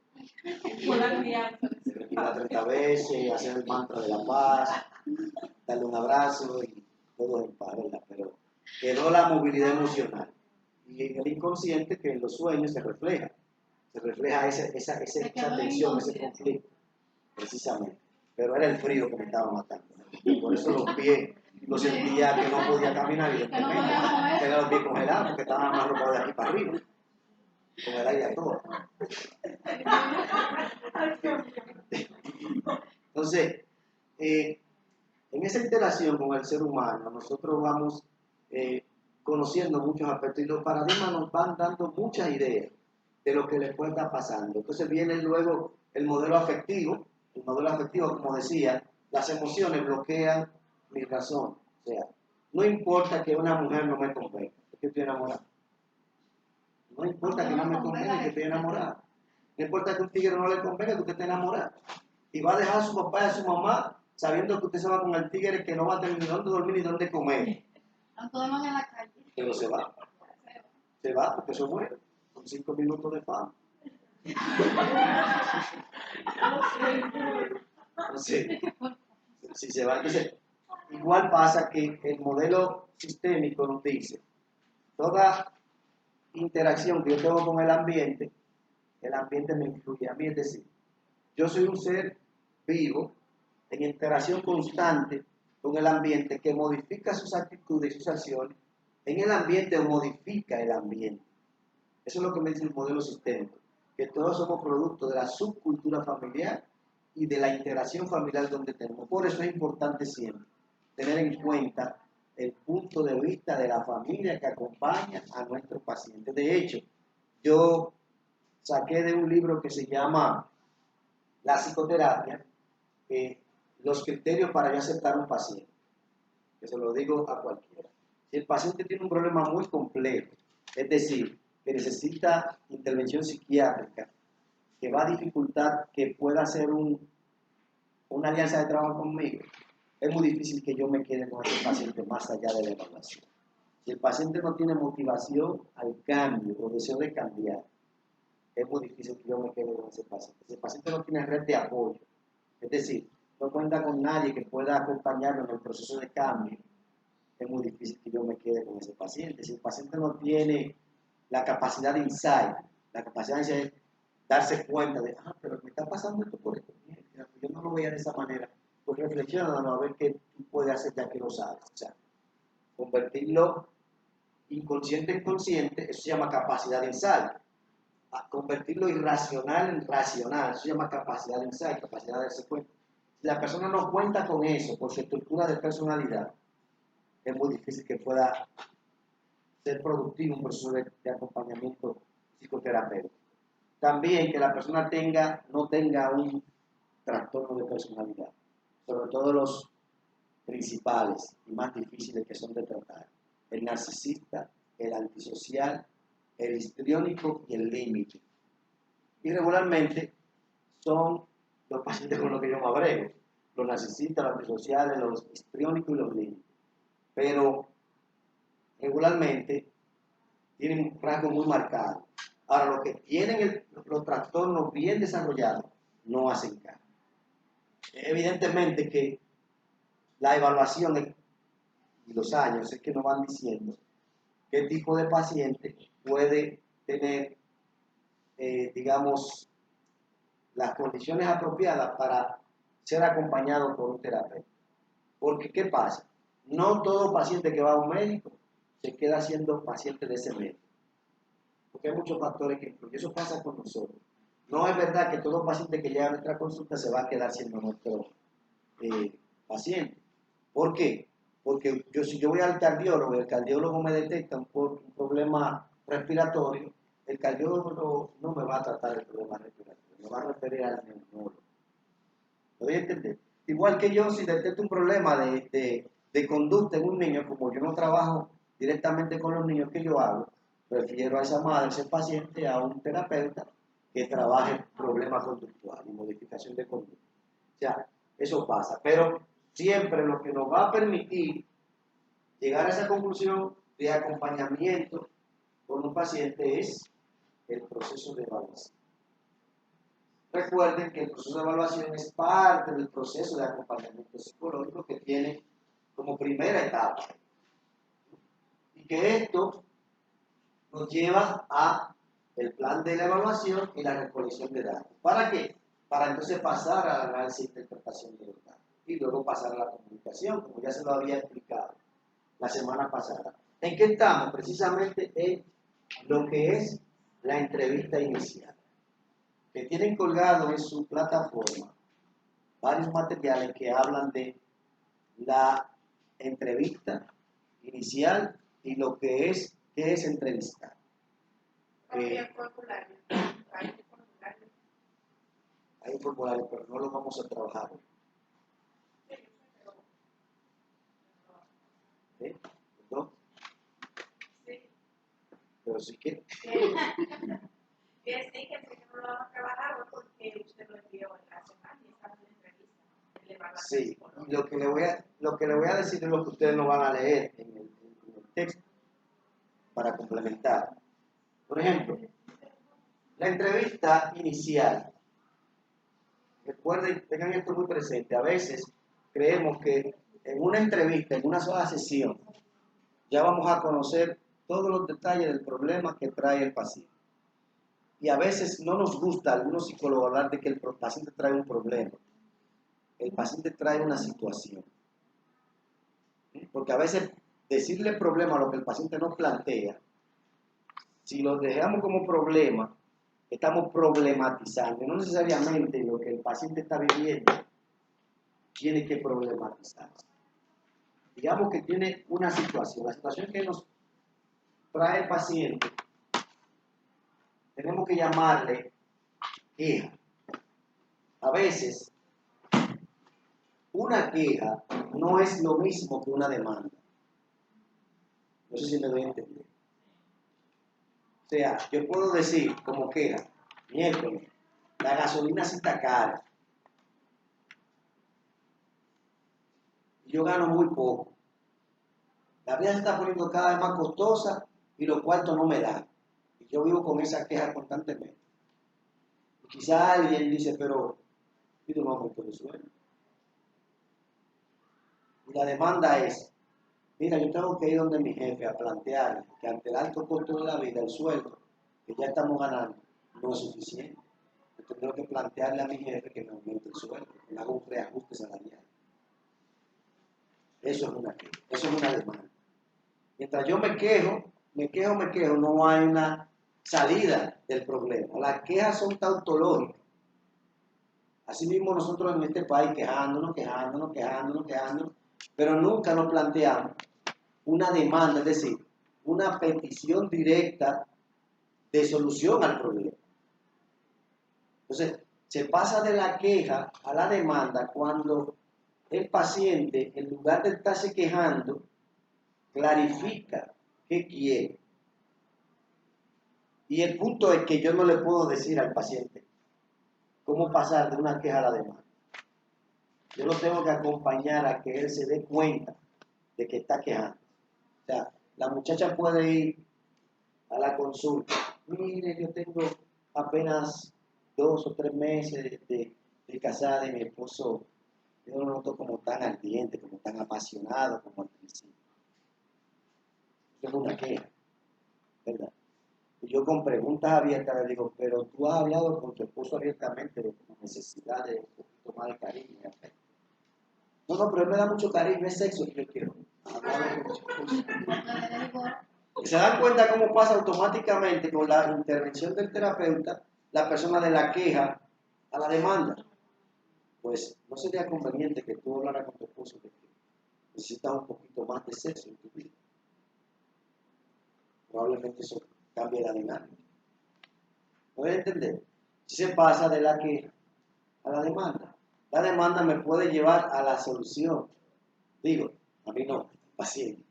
respirar 30 veces, hacer el mantra de la paz, darle un abrazo y todo en paz, ¿verdad? Pero quedó la movilidad emocional. Y en el inconsciente, que en los sueños se refleja esa tensión, ese conflicto, precisamente. Pero era el frío que me estaba matando. Y por eso los pies, lo sentía que no podía caminar, evidentemente. Tenía los pies congelados porque estaban más ropados de aquí para arriba, con el aire a todo. Entonces, en esa interacción con el ser humano, nosotros vamos conociendo muchos aspectos y los paradigmas nos van dando muchas ideas de lo que les puede estar pasando. Entonces viene luego el modelo afectivo. El modelo afectivo, como decía, las emociones bloquean mi razón. O sea, no importa que una mujer no me convenga, es que estoy enamorado. No importa que no me convenga, que estoy enamorado. No importa que un tigre no le convenga, que usted esté enamorado. Y va a dejar a su papá y a su mamá sabiendo que usted se va con el tigre que no va a tener ni dónde dormir ni dónde comer. Pero se va. Se va porque eso muere. Con 5 minutos de fama. Entonces, si se va, entonces, igual pasa que el modelo sistémico nos dice, toda interacción que yo tengo con el ambiente me influye a mí, es decir, yo soy un ser vivo en interacción constante con el ambiente que modifica sus actitudes y sus acciones en el ambiente o modifica el ambiente. Eso es lo que me dice el modelo sistémico, que todos somos producto de la subcultura familiar y de la interacción familiar donde tenemos. Por eso es importante siempre tener en cuenta el punto de vista de la familia que acompaña a nuestros pacientes. De hecho, yo saqué de un libro que se llama La psicoterapia, los criterios para yo aceptar un paciente, que se lo digo a cualquiera. Si el paciente tiene un problema muy complejo, es decir, que necesita intervención psiquiátrica, que va a dificultar que pueda hacer una alianza de trabajo conmigo, es muy difícil que yo me quede con ese paciente más allá de la evaluación. Si el paciente no tiene motivación al cambio o deseo de cambiar, es muy difícil que yo me quede con ese paciente. Si el paciente no tiene red de apoyo, es decir, no cuenta con nadie que pueda acompañarlo en el proceso de cambio, es muy difícil que yo me quede con ese paciente. Si el paciente no tiene la capacidad de insight, la capacidad de darse cuenta de, pero me está pasando esto por esto, yo no lo veía de esa manera, pues reflexiona a ver qué tú puedes hacer ya que lo sabes. O sea, convertirlo inconsciente en consciente, eso se llama capacidad de insight. A convertirlo irracional en racional, eso se llama capacidad de insight, capacidad de darse cuenta. Si la persona no cuenta con eso, por su estructura de personalidad, es muy difícil que pueda ser productivo un proceso de acompañamiento psicoterapéutico. También que la persona no tenga un trastorno de personalidad, sobre todo los principales y más difíciles que son de tratar: el narcisista, el antisocial, el histriónico y el límite. Y regularmente son los pacientes con los que yo me agrego: los narcisistas, los antisociales, los histriónicos y los límites. Pero regularmente tienen un rasgo muy marcado. Ahora, los que tienen los trastornos bien desarrollados no hacen caso. Evidentemente que la evaluación y los años es que nos van diciendo qué tipo de paciente puede tener, digamos, las condiciones apropiadas para ser acompañado por un terapeuta. Porque, ¿qué pasa? No todo paciente que va a un médico se queda siendo paciente de ese médico. Porque hay muchos factores que influyen. Eso pasa con nosotros. No es verdad que todo paciente que llega a nuestra consulta se va a quedar siendo nuestro paciente. ¿Por qué? Porque si yo voy al cardiólogo y el cardiólogo me detecta un problema respiratorio, el cardiólogo no me va a tratar el problema respiratorio, me va a referir al neumólogo. ¿Lo voy a entender? Igual que yo, si detecto un problema de conducta en un niño, como yo no trabajo directamente con los niños, ¿qué yo hago? Refiero a esa madre, ese paciente, a un terapeuta que trabaje problemas conductuales y modificación de conducta. O sea, eso pasa. Pero siempre lo que nos va a permitir llegar a esa conclusión de acompañamiento con un paciente es el proceso de evaluación. Recuerden que el proceso de evaluación es parte del proceso de acompañamiento psicológico que tiene como primera etapa. Y que esto nos lleva a el plan de la evaluación y la recolección de datos. ¿Para qué? Para entonces pasar al análisis e interpretación de los datos. Y luego pasar a la comunicación, como ya se lo había explicado la semana pasada. ¿En qué estamos? Precisamente en lo que es la entrevista inicial, que tienen colgado en su plataforma varios materiales que hablan de la entrevista inicial y lo que es entrevistar. Hay un formulario, pero no lo vamos a trabajar hoy. ¿No? Sí. Pero sí que... Que sí, que no lo vamos a trabajar porque usted lo envió en la semana y está en la entrevista. Sí, lo que le voy a decir es lo que ustedes no van a leer en el texto para complementar. Por ejemplo, la entrevista inicial. Recuerden, tengan esto muy presente. A veces creemos que en una entrevista, en una sola sesión, ya vamos a conocer todos los detalles del problema que trae el paciente. Y a veces no nos gusta a algunos psicólogos hablar de que el paciente trae un problema. El paciente trae una situación. Porque a veces decirle problema a lo que el paciente nos plantea, si lo dejamos como problema, estamos problematizando. No necesariamente lo que el paciente está viviendo tiene que problematizarse. Digamos que tiene una situación. La situación que nos trae el paciente, tenemos que llamarle queja. A veces, una queja no es lo mismo que una demanda. No sé si me doy a entender. O sea, yo puedo decir como queja, miércoles, la gasolina sí está cara. Y yo gano muy poco. La vida se está poniendo cada vez más costosa y los cuartos no me dan. Y yo vivo con esa queja constantemente. Y quizá alguien dice, pero pido un aumento de sueldo. Y la demanda es, mira, yo tengo que ir donde mi jefe a plantear que ante el alto costo de la vida, el sueldo que ya estamos ganando no es suficiente. Yo tengo que plantearle a mi jefe que me aumente el sueldo, que me haga un reajuste salarial. Eso es una queja, eso es una demanda. Mientras yo me quejo, no hay una salida del problema. Las quejas son tautológicas. Asimismo nosotros en este país quejándonos, pero nunca nos planteamos una demanda, es decir, una petición directa de solución al problema. Entonces, se pasa de la queja a la demanda cuando el paciente, en lugar de estarse quejando, clarifica qué quiere. Y el punto es que yo no le puedo decir al paciente cómo pasar de una queja a la demanda. Yo lo tengo que acompañar a que él se dé cuenta de que está quejando. O sea, la muchacha puede ir a la consulta. Mire, yo tengo apenas 2 o 3 meses de casada y mi esposo, yo no lo noto como tan ardiente, como tan apasionado como al principio. Eso es una queja, ¿verdad? Y yo con preguntas abiertas le digo, pero tú has hablado con tu esposo abiertamente de tu necesidad de un poquito más de cariño y afecto. No, pero él me da mucho cariño, es sexo que yo quiero. Hablar con mi esposo. Y se dan cuenta cómo pasa automáticamente con la intervención del terapeuta la persona de la queja a la demanda. Pues no sería conveniente que tú hablaras con tu esposo de que necesitas un poquito más de sexo en tu vida. Probablemente eso cambie la dinámica. ¿Puedes entender? Si se pasa de la queja a la demanda. La demanda me puede llevar a la solución. Digo, a mí no, paciente.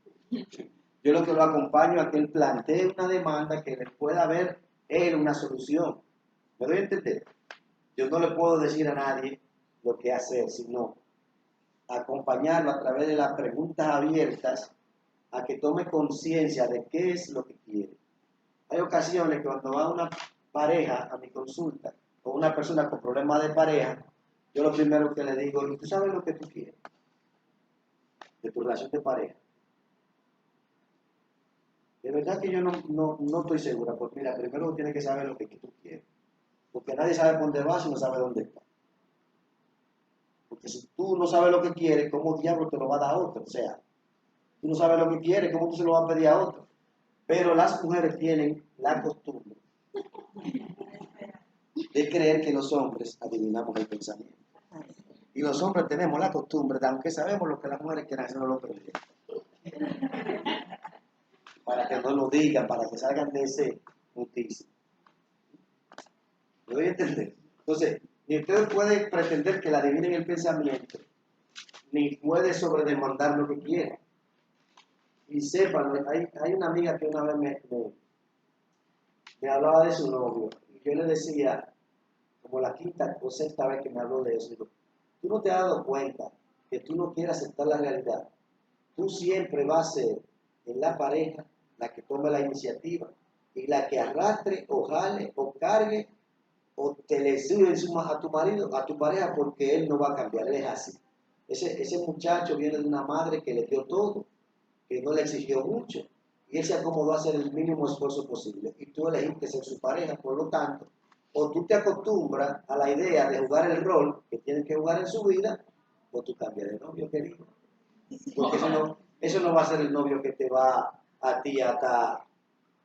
Yo lo que lo acompaño a que él plantee una demanda que le pueda ver él una solución. ¿Me doy a entender? Yo no le puedo decir a nadie lo que hacer, sino acompañarlo a través de las preguntas abiertas a que tome conciencia de qué es lo que quiere. Hay ocasiones que cuando va una pareja a mi consulta o una persona con problemas de pareja, yo lo primero que le digo es, ¿tú sabes lo que tú quieres de tu relación de pareja? De verdad que yo no estoy segura, porque mira, primero tienes que saber lo que tú quieres. Porque nadie sabe por dónde vas y no sabe dónde está. Porque si tú no sabes lo que quieres, ¿cómo diablo te lo va a dar otro? O sea, tú no sabes lo que quieres, ¿cómo tú se lo vas a pedir a otro? Pero las mujeres tienen la costumbre de creer que los hombres adivinamos el pensamiento. Y los hombres tenemos la costumbre de, aunque sabemos lo que las mujeres quieren hacer, no lo permiten. Para que no lo digan, para que salgan de ese mutismo. ¿Me doy a entender? Entonces, ni usted puede pretender que le adivinen el pensamiento, ni puede sobredemandar lo que quiere. Y sepan, hay una amiga que una vez me hablaba de su novio, y yo le decía, como la quinta o sexta vez que me habló de eso, digo, tú no te has dado cuenta que tú no quieres aceptar la realidad. Tú siempre vas a ser en la pareja la que tome la iniciativa y la que arrastre o jale o cargue o te le sube a tu marido, a tu pareja, porque él no va a cambiar, él es así. Ese muchacho viene de una madre que le dio todo, que no le exigió mucho, y él se acomodó a hacer el mínimo esfuerzo posible, y tú elegiste ser su pareja. Por lo tanto, o tú te acostumbras a la idea de jugar el rol que tienes que jugar en su vida, o tú cambias de novio, querido. Porque eso no va a ser el novio que te va a ti a estar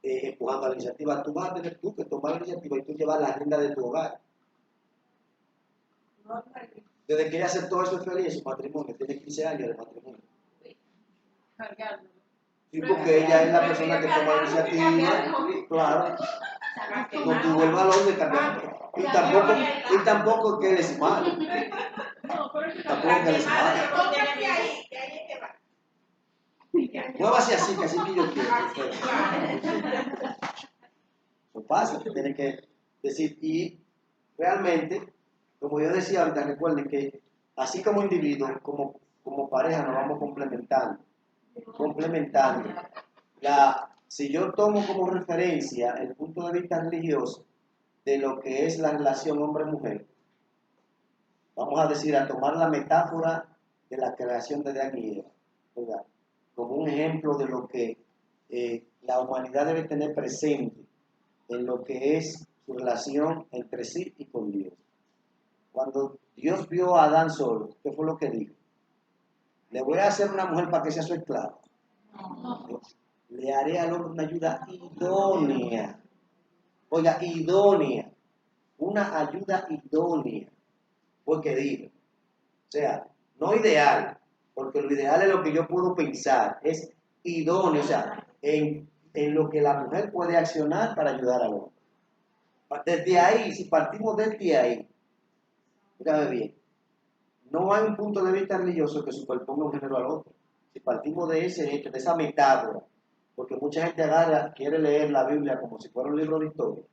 empujando a la iniciativa. Tú vas a tener tú que tomar la iniciativa y tú llevar la rienda de tu hogar. Desde que ella aceptó eso es feliz en su matrimonio, tiene 15 años de matrimonio. Sí, porque ella es la persona que toma la iniciativa, claro. No tuvo el valor de cambiar. Y tampoco que él es malo. Tampoco que él es malo. Muévase así, que así que yo quiero. No pasa, que tiene que decir. Y realmente, como yo decía ahorita, recuerden que así como individuos, como pareja, nos vamos complementando. Si yo tomo como referencia el punto de vista religioso de lo que es la relación hombre-mujer, vamos a decir, a tomar la metáfora de la creación de Adán y Eva, ¿verdad? como un ejemplo de lo que la humanidad debe tener presente en lo que es su relación entre sí y con Dios. Cuando Dios vio a Adán solo, ¿qué fue lo que dijo? Le voy a hacer una mujer para que sea su esclavo. Le haré al hombre una ayuda idónea. Oiga, idónea. Una ayuda idónea. Porque digo, o sea, no ideal, porque lo ideal es lo que yo puedo pensar, es idóneo, o sea, en lo que la mujer puede accionar para ayudar al hombre. Desde ahí, si partimos desde ahí, fíjame bien, no hay un punto de vista religioso que superponga un género al otro. Si partimos de ese hecho, de esa metáfora, porque mucha gente quiere leer la Biblia como si fuera un libro de historia.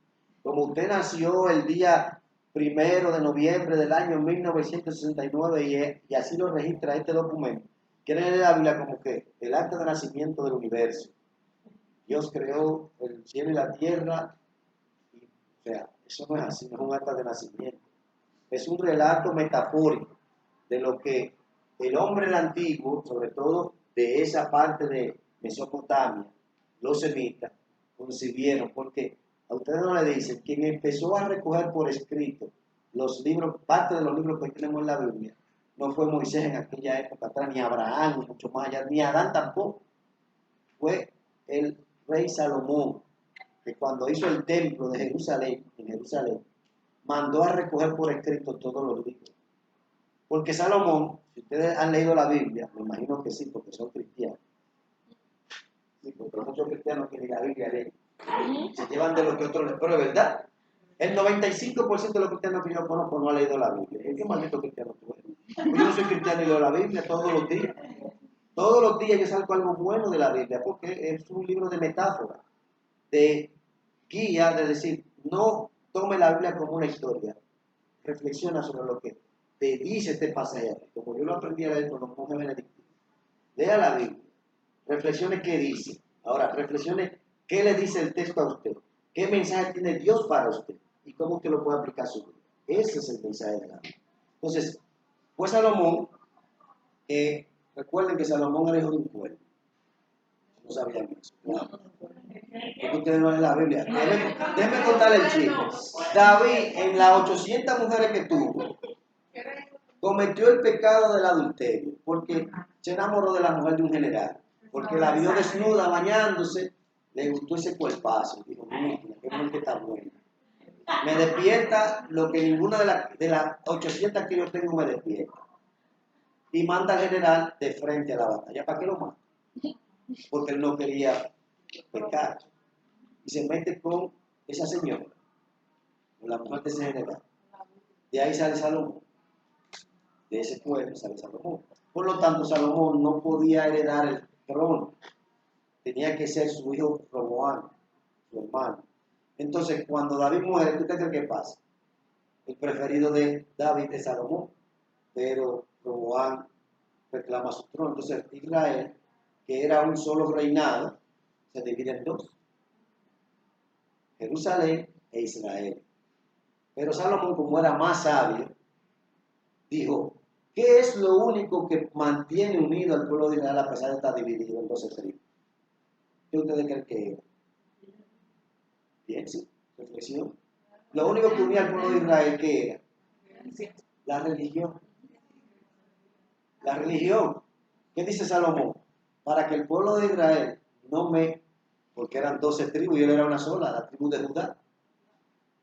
Como usted nació el día 1 de noviembre del año 1969 y así lo registra este documento, quiere leer la Biblia como que el acta de nacimiento del universo. Dios creó el cielo y la tierra, y, o sea, eso no es así, no es un acta de nacimiento. Es un relato metafórico de lo que el hombre antiguo, sobre todo de esa parte de Mesopotamia, los semitas, concibieron, porque a ustedes no le dicen, quien empezó a recoger por escrito los libros, parte de los libros que tenemos en la Biblia, no fue Moisés en aquella época atrás, ni Abraham, mucho más allá, ni Adán tampoco, fue el rey Salomón, que cuando hizo el templo de Jerusalén, en Jerusalén, mandó a recoger por escrito todos los libros. Porque Salomón, si ustedes han leído la Biblia, me imagino que sí, porque son cristianos. Sí, porque hay muchos cristianos que ni la Biblia leen. Se llevan de lo que otros leen. Pero es verdad, el 95% de los cristianos que yo conozco no ha leído la Biblia. ¿Qué maldito cristiano tú eres? Yo no soy cristiano y leo la Biblia todos los días. Todos los días yo salgo algo bueno de la Biblia, porque es un libro de metáfora, de guía, de decir, no tome la Biblia como una historia. Reflexiona sobre lo que te dice este pasaje. Como yo lo aprendí a leer con los monjes benedictinos. Lea la Biblia. Reflexione qué dice. Ahora, reflexione qué le dice el texto a usted. ¿Qué mensaje tiene Dios para usted? Y cómo usted lo puede aplicar a su vida. Ese es el mensaje de la Biblia. Entonces, fue Salomón, recuerden que Salomón era hijo de un pueblo. No sabían eso. No. Porque ustedes no leen la Biblia. Déjenme contarle el chisme. David, en las 800 mujeres que tuvo, cometió el pecado del adulterio, porque se enamoró de la mujer de un general, porque la vio desnuda bañándose, le gustó ese cuerpazo, dijo, mira, qué mujer que está buena. Me despierta lo que ninguna de las 800 que yo tengo me despierta. Y manda al general de frente a la batalla. ¿Para qué lo manda? Porque él no quería pecar. Y se mete con esa señora, con la mujer de ese general. De ahí sale Salomón. De ese pueblo sale Salomón. Por lo tanto, Salomón no podía heredar el trono. Tenía que ser su hijo Roboam, su hermano. Entonces, cuando David muere, ¿qué usted cree que pasa? El preferido de David es Salomón, pero Roboam reclama su trono. Entonces, Israel, que era un solo reinado, se divide en dos: Jerusalén e Israel. Pero Salomón, como era más sabio, dijo, ¿qué es lo único que mantiene unido al pueblo de Israel a pesar de estar dividido en 12 tribus? ¿Qué ustedes creen que era? Piensen, reflexión. Lo único que unía al pueblo de Israel, ¿qué era? La religión. La religión. ¿Qué dice Salomón? Para que el pueblo de Israel no me... porque eran 12 tribus y él era una sola, la tribu de Judá.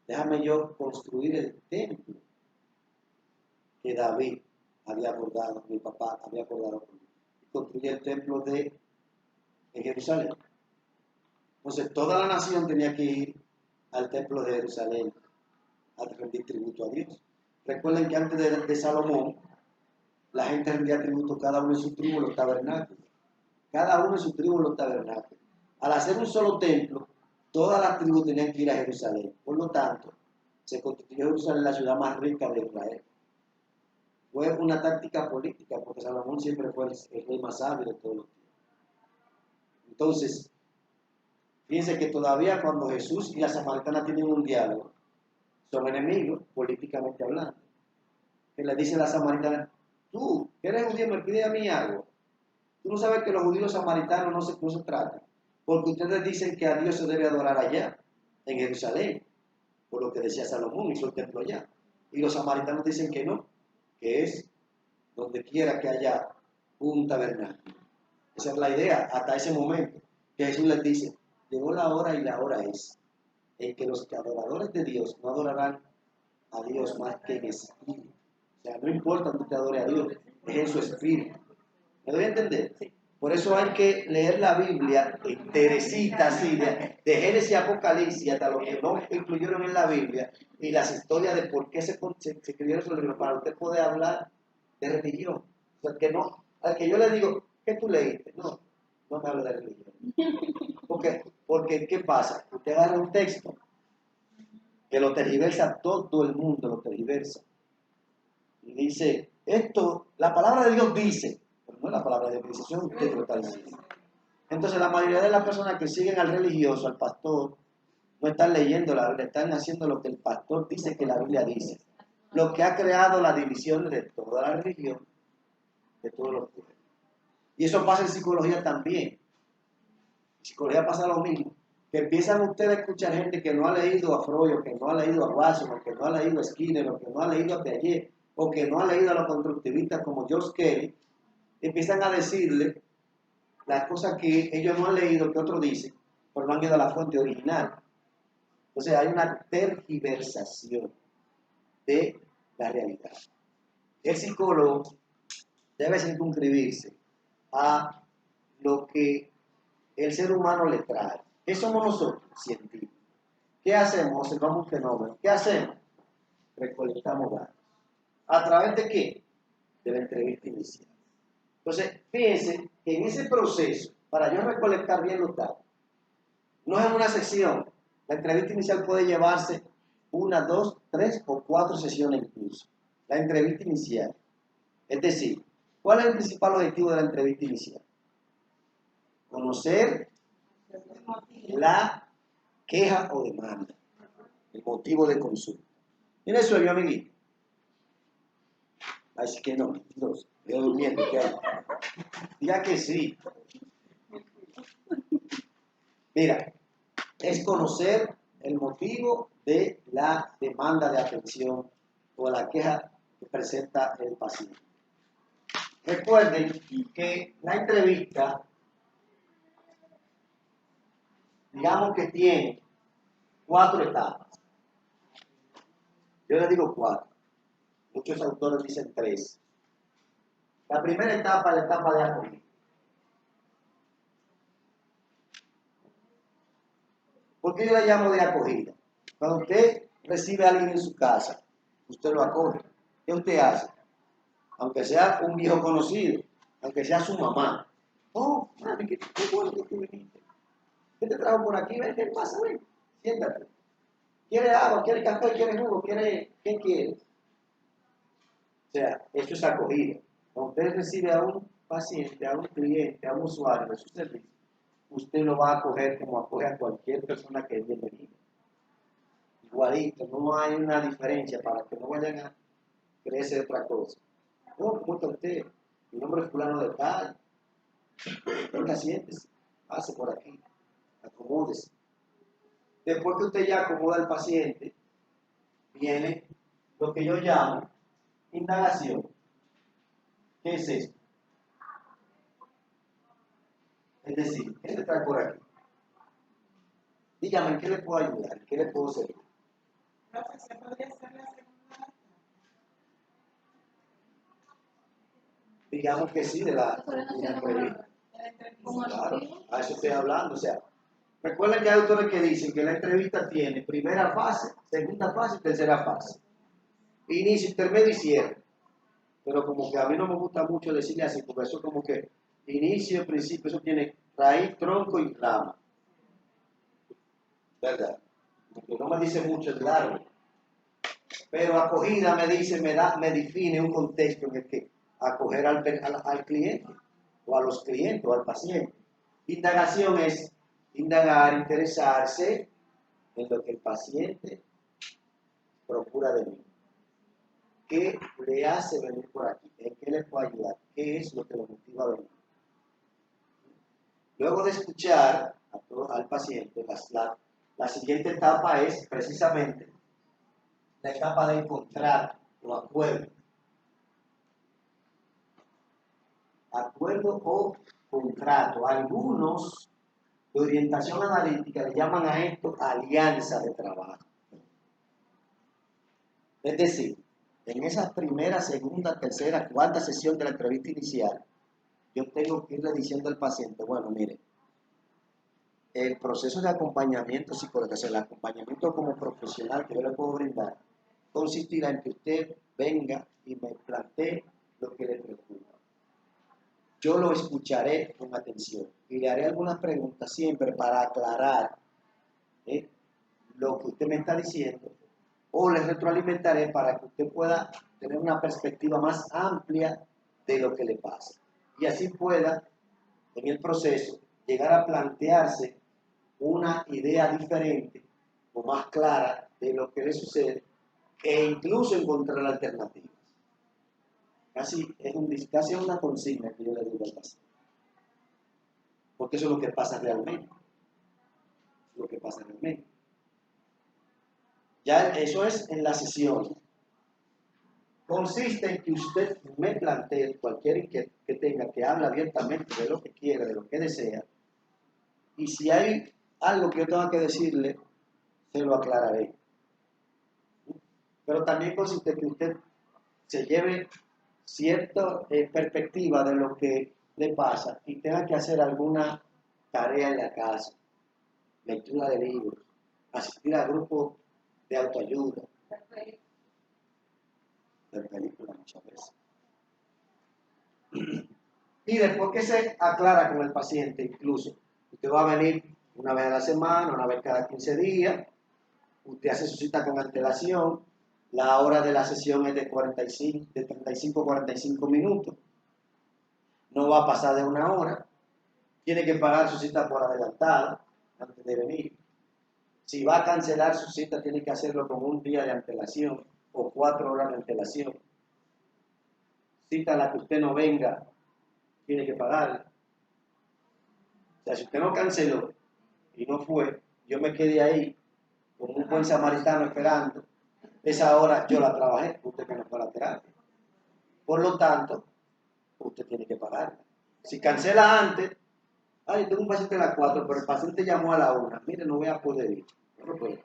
Déjame yo construir el templo que David había acordado, mi papá había acordado conmigo. Construir el templo de Jerusalén. Entonces toda la nación tenía que ir al templo de Jerusalén a rendir tributo a Dios. Recuerden que antes de Salomón, la gente rendía tributo cada uno en su tribu en los tabernáculos. Cada uno en su tribu en los tabernáculos. Al hacer un solo templo, todas las tribus tenían que ir a Jerusalén. Por lo tanto, se constituyó Jerusalén la ciudad más rica de Israel. Fue una táctica política, porque Salomón siempre fue el rey más sabio de todos los tiempos. Entonces, fíjense que todavía cuando Jesús y la samaritana tienen un diálogo, son enemigos, políticamente hablando. Que le dice la samaritana, tú, que eres judío, me pide a mí algo. Tú no sabes que los judíos samaritanos no se tratan, porque ustedes dicen que a Dios se debe adorar allá, en Jerusalén, por lo que decía Salomón, hizo el templo allá. Y los samaritanos dicen que no, que es donde quiera que haya un tabernáculo. Esa es la idea, hasta ese momento, que Jesús les dice, llegó la hora y la hora es, en que los adoradores de Dios no adorarán a Dios más que en espíritu. O sea, no importa que usted adore a Dios, es en su espíritu. ¿Me doy a entender? Por eso hay que leer la Biblia enterecita, así, de Génesis y Apocalipsis, hasta lo que no incluyeron en la Biblia, y las historias de por qué se escribieron esos libros, para usted poder hablar de religión. O sea, que no, al que yo le digo, ¿qué tú leíste? No, no me hable de religión. Porque ¿qué pasa? Usted agarra un texto que lo tergiversa, todo el mundo lo tergiversa. Y dice, esto, la palabra de Dios dice, pero no es la palabra de Dios dice, eso es usted que lo está diciendo. Entonces la mayoría de las personas que siguen al religioso, al pastor, no están leyendo la Biblia, están haciendo lo que el pastor dice que la Biblia dice. Lo que ha creado la división de toda la religión, de todos los pueblos. Y eso pasa en psicología también. En psicología pasa lo mismo. Que empiezan ustedes a escuchar gente que no ha leído a Freud, o que no ha leído a Watson, o que no ha leído a Skinner, o que no ha leído a Piaget, o que no ha leído a los constructivistas como George Kelly, empiezan a decirle las cosas que ellos no han leído, que otros dicen, pero no han ido a la fuente original. Entonces hay una tergiversación de la realidad. El psicólogo debe circunscribirse a lo que el ser humano le trae. ¿Qué somos nosotros? Científicos. ¿Qué hacemos? Observamos un fenómeno. ¿Qué hacemos? Recolectamos datos. ¿A través de qué? De la entrevista inicial. Entonces, fíjense que en ese proceso, para yo recolectar bien los datos, no es una sesión. La entrevista inicial puede llevarse 1, 2, 3 o 4 sesiones incluso. La entrevista inicial. Es decir, ¿cuál es el principal objetivo de la entrevista inicial? Conocer la queja o demanda, el motivo de consulta. Mira eso, mi amiguito. Así que no, estoy durmiendo, ¿qué hago? Diga que sí. Mira, es conocer el motivo de la demanda de atención o la queja que presenta el paciente. Recuerden que la entrevista, digamos que tiene 4 etapas. Yo les digo 4. Muchos autores dicen 3. La primera etapa es la etapa de acogida. ¿Por qué yo la llamo de acogida? Cuando usted recibe a alguien en su casa, usted lo acoge. ¿Qué usted hace? Aunque sea un viejo conocido, aunque sea su mamá. Oh, mami, qué bueno que tú viniste. ¿Qué te trajo por aquí? Ven, ¿qué pasa? Ven, siéntate. ¿Quiere agua? ¿Quiere café? ¿Quiere jugo? ¿Qué quiere? O sea, esto es acogida. Cuando usted recibe a un paciente, a un cliente, a un usuario de su servicio, usted lo va a acoger como acoge a cualquier persona que es bienvenida. Igualito, no hay una diferencia para que no vayan a creerse otra cosa. Oh, ¿cómo está usted? Mi nombre es fulano de tal. Venga, siéntese, pase por aquí, acomódese. Después que usted ya acomoda al paciente, viene lo que yo llamo indagación. ¿Qué es esto? Es decir, ¿qué le trae por aquí? Dígame, ¿en qué le puedo ayudar? ¿En qué le puedo servir? ¿Se podría hacer la segunda? Digamos que sí, de la entrevista. Claro, a eso estoy hablando. O sea, recuerden que hay autores que dicen que la entrevista tiene primera fase, segunda fase y tercera fase. Inicio, intermedio y cierre. Pero como que a mí no me gusta mucho decirle así, porque eso como que inicio, principio, eso tiene raíz, tronco y rama. ¿Verdad? Porque no me dice mucho el largo. Pero acogida me dice, me define un contexto en el que acoger al cliente, o a los clientes, o al paciente. Indagación es indagar, interesarse en lo que el paciente procura de mí. ¿Qué le hace venir por aquí? ¿En qué le puedo ayudar? ¿Qué es lo que lo motiva a venir? Luego de escuchar al paciente, la siguiente etapa es precisamente la etapa de encontrar o acuerdo. Acuerdo o contrato. Algunos de orientación analítica le llaman a esto alianza de trabajo. Es decir, en esa primera, segunda, tercera, cuarta sesión de la entrevista inicial, yo tengo que irle diciendo al paciente, bueno, mire, el proceso de acompañamiento psicológico, o sea, el acompañamiento como profesional que yo le puedo brindar, consistirá en que usted venga y me plantee lo que le preocupa. Yo lo escucharé con atención y le haré algunas preguntas siempre para aclarar lo que usted me está diciendo, o le retroalimentaré para que usted pueda tener una perspectiva más amplia de lo que le pasa. Y así pueda, en el proceso, llegar a plantearse una idea diferente o más clara de lo que le sucede e incluso encontrar alternativas. Casi es una consigna que yo le digo al paciente. Porque eso es lo que pasa realmente. Es lo que pasa realmente. Ya eso es en la sesión. Consiste en que usted me plantee cualquier inquietud que tenga, que hable abiertamente de lo que quiere, de lo que desea. Y si hay algo que yo tenga que decirle, se lo aclararé. Pero también consiste en que usted se lleve cierta perspectiva de lo que le pasa y tenga que hacer alguna tarea en la casa, lectura de libros, asistir a grupos de autoayuda, ver películas muchas veces. Y después que se aclara con el paciente, incluso, usted va a venir una vez a la semana, una vez cada 15 días, usted hace su cita con antelación, la hora de la sesión es de 35 a 45 minutos, no va a pasar de una hora, tiene que pagar su cita por adelantado antes de venir. Si va a cancelar su cita, tiene que hacerlo con un día de antelación o 4 horas de antelación. Cita a la que usted no venga, tiene que pagarla. O sea, si usted no canceló y no fue, yo me quedé ahí como un buen samaritano esperando, esa hora yo la trabajé, usted que no fue a la terapia. Por lo tanto, usted tiene que pagarla. Si cancela antes, ay, tengo un paciente a las 4, pero el paciente llamó a la 1, mire, no voy a poder ir. No puede.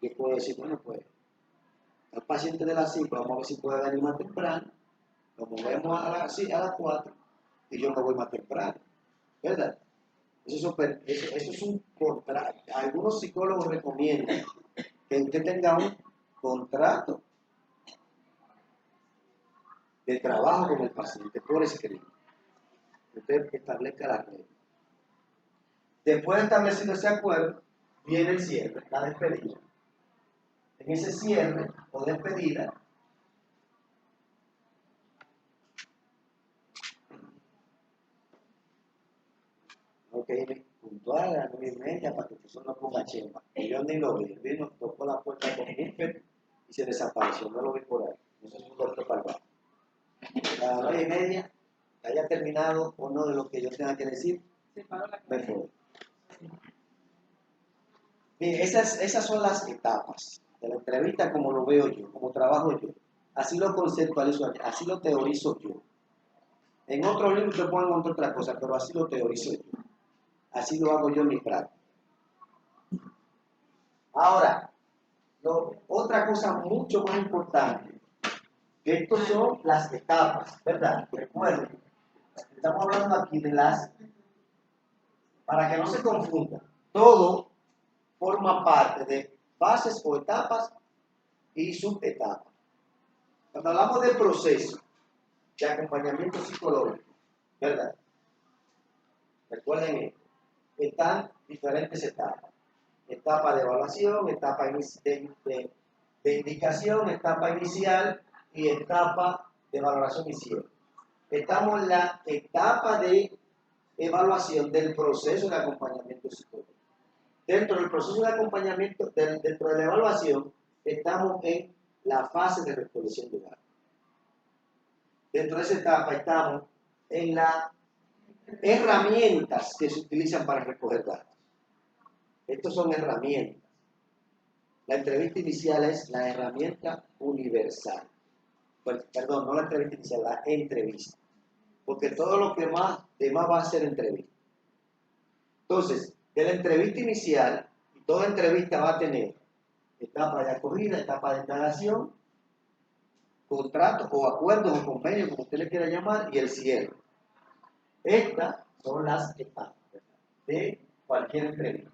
Yo puedo decir, bueno, pues, al paciente de las 5, vamos a ver si puede venir más temprano, nos movemos a las 4 y yo me voy más temprano, ¿verdad? Eso es un contrato. Algunos psicólogos recomiendan que usted tenga un contrato de trabajo con el paciente por escrito. Usted establezca la regla. Después de establecido ese acuerdo, viene el cierre, la despedida. En ese cierre o despedida, ok, puntual a las 9:30 para que el profesor no ponga chemba. Y yo ni lo vi, vino, tocó la puerta con Gilbert y se desapareció, no lo vi por ahí. No sé si otro para abajo. A las 9:30, que haya terminado o no de lo que yo tenga que decir, me voy. Mire, esas son las etapas de la entrevista como lo veo yo, como trabajo yo. Así lo conceptualizo, así lo teorizo yo. En otros libros te puedo encontrar otra cosa, pero así lo teorizo yo. Así lo hago yo en mi práctica. Ahora, otra cosa mucho más importante, que estas son las etapas, ¿verdad? Recuerden, estamos hablando aquí de para que no se confunda, todo forma parte de fases o etapas y subetapas. Cuando hablamos del proceso de acompañamiento psicológico, ¿verdad? Recuerden esto, están diferentes etapas. Etapa de evaluación, etapa de indicación, etapa inicial y etapa de valoración y cierre. Estamos en la etapa de evaluación del proceso de acompañamiento psicológico. Dentro del proceso de acompañamiento, dentro de la evaluación, estamos en la fase de recolección de datos. Dentro de esa etapa estamos en la herramientas que se utilizan para recoger datos. Estas son herramientas. La entrevista inicial es la herramienta universal. Perdón, no la entrevista inicial, la entrevista. Porque todo lo que demás va a ser entrevista. Entonces, de la entrevista inicial, y toda entrevista va a tener etapa de acogida, etapa de indagación, contrato o acuerdos o convenios, como usted le quiera llamar, y el cierre. Estas son las etapas de cualquier entrevista.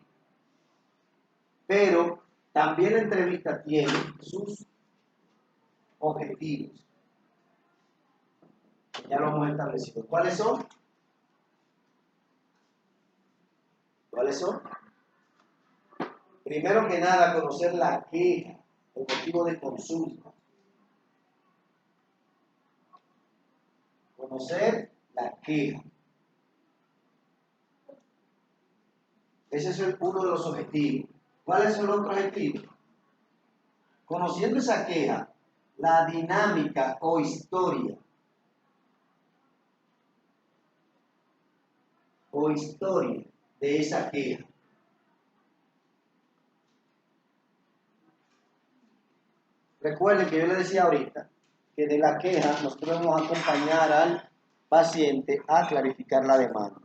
Pero también la entrevista tiene sus objetivos. Ya lo hemos establecido. ¿Cuáles son? ¿Cuáles son? Primero que nada, conocer la queja, el motivo de consulta. Conocer la queja. Ese es uno de los objetivos. ¿Cuál es el otro objetivo? Conociendo esa queja, la dinámica o historia de esa queja. Recuerden que yo le decía ahorita que de la queja nosotros vamos a acompañar al paciente a clarificar la demanda.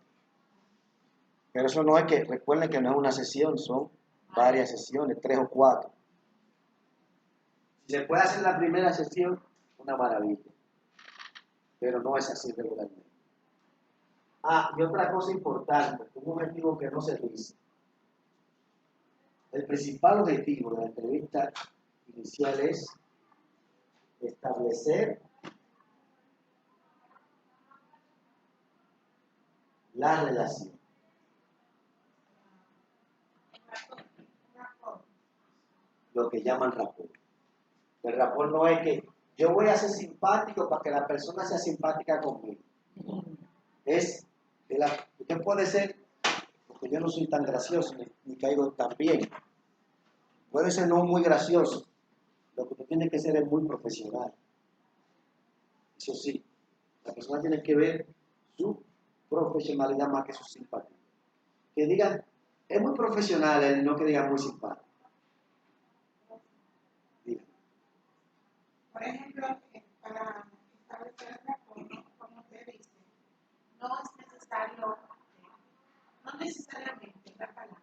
Pero eso no es que, recuerden que no es una sesión, son varias sesiones, 3 o 4. Si se puede hacer la primera sesión, una maravilla. Pero no es así regularmente. Y otra cosa importante, un objetivo que no se dice. El principal objetivo de la entrevista inicial es establecer la relación. Lo que llaman rapport. El rapport no es que yo voy a ser simpático para que la persona sea simpática conmigo. Es que usted puede ser, porque yo no soy tan gracioso ni caigo tan bien. Puede ser no muy gracioso. Lo que usted tiene que ser es muy profesional. Eso sí, la persona tiene que ver su profesionalidad más que su simpatía. Que digan, es muy profesional, y no que digan muy simpático. Diga. Por ejemplo, para establecer el rapport, como usted dice, no es necesario, no necesariamente la palabra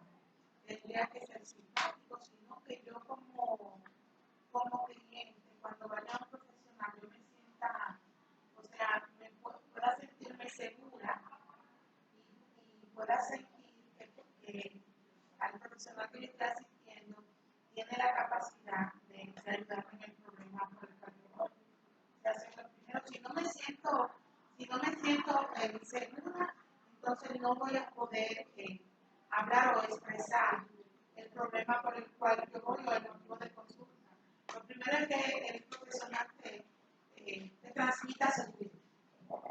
tendría que ser simpático, sino que yo como cliente, cuando vaya a un profesional, yo me sienta, o sea, pueda sentirme segura y pueda sentir que al profesional que yo estoy asistiendo tiene la capacidad de ayudarme en el problema por el cual yo voy. O sea, primero, si no me siento segura, entonces no voy a poder hablar o expresar el problema por el cual yo voy o el motivo de consulta. Lo primero es que el profesional te transmita seguridad.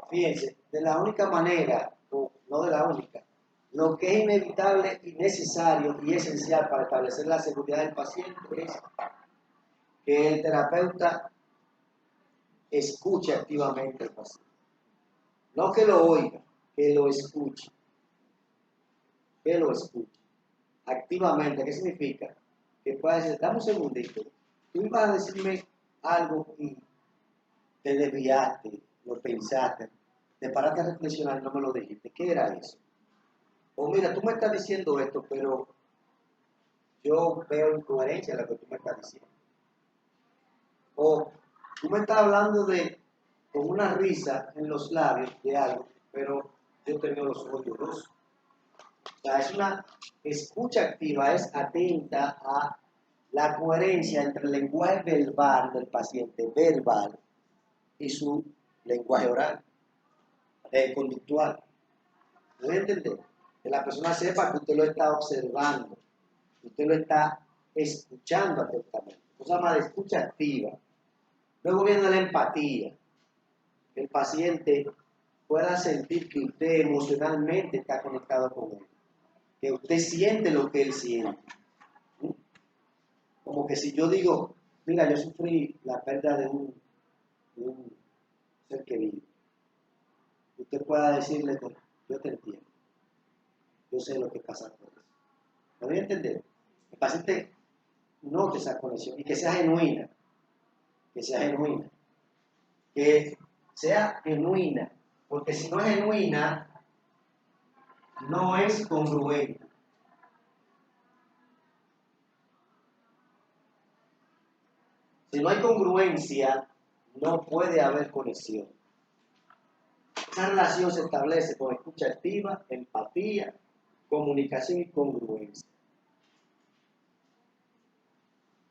Fíjense, de la única manera, o no de la única, lo que es inevitable y necesario y esencial para establecer la seguridad del paciente es que el terapeuta escuche activamente al paciente. No que lo oiga, que lo escuche. Que lo escuche. Activamente, ¿qué significa? Que pueda decir, dame un segundito, tú ibas a decirme algo y te desviaste, lo pensaste, te paraste a reflexionar y no me lo dijiste. ¿Qué era eso? O mira, tú me estás diciendo esto, pero yo veo incoherencia en lo que tú me estás diciendo. O tú me estás hablando con una risa en los labios de algo, pero yo tengo los ojos llorosos. O sea, es una escucha activa, es atenta a la coherencia entre el lenguaje verbal del paciente, verbal, y su lenguaje oral, conductual. ¿Puede entender? Que la persona sepa que usted lo está observando, que usted lo está escuchando atentamente. Eso se llama de escucha activa. Luego viene la empatía, que el paciente pueda sentir que usted emocionalmente está conectado con él, que usted siente lo que él siente. Como que si yo digo, mira, yo sufrí la pérdida de un ser querido, usted pueda decirle, yo te entiendo. Yo sé lo que pasa por eso. ¿Me voy a entender? El paciente note esa conexión y que sea genuina. Que sea genuina. Que sea genuina. Porque si no es genuina, no es congruente. Si no hay congruencia, no puede haber conexión. Esa relación se establece con escucha activa, empatía, comunicación y congruencia.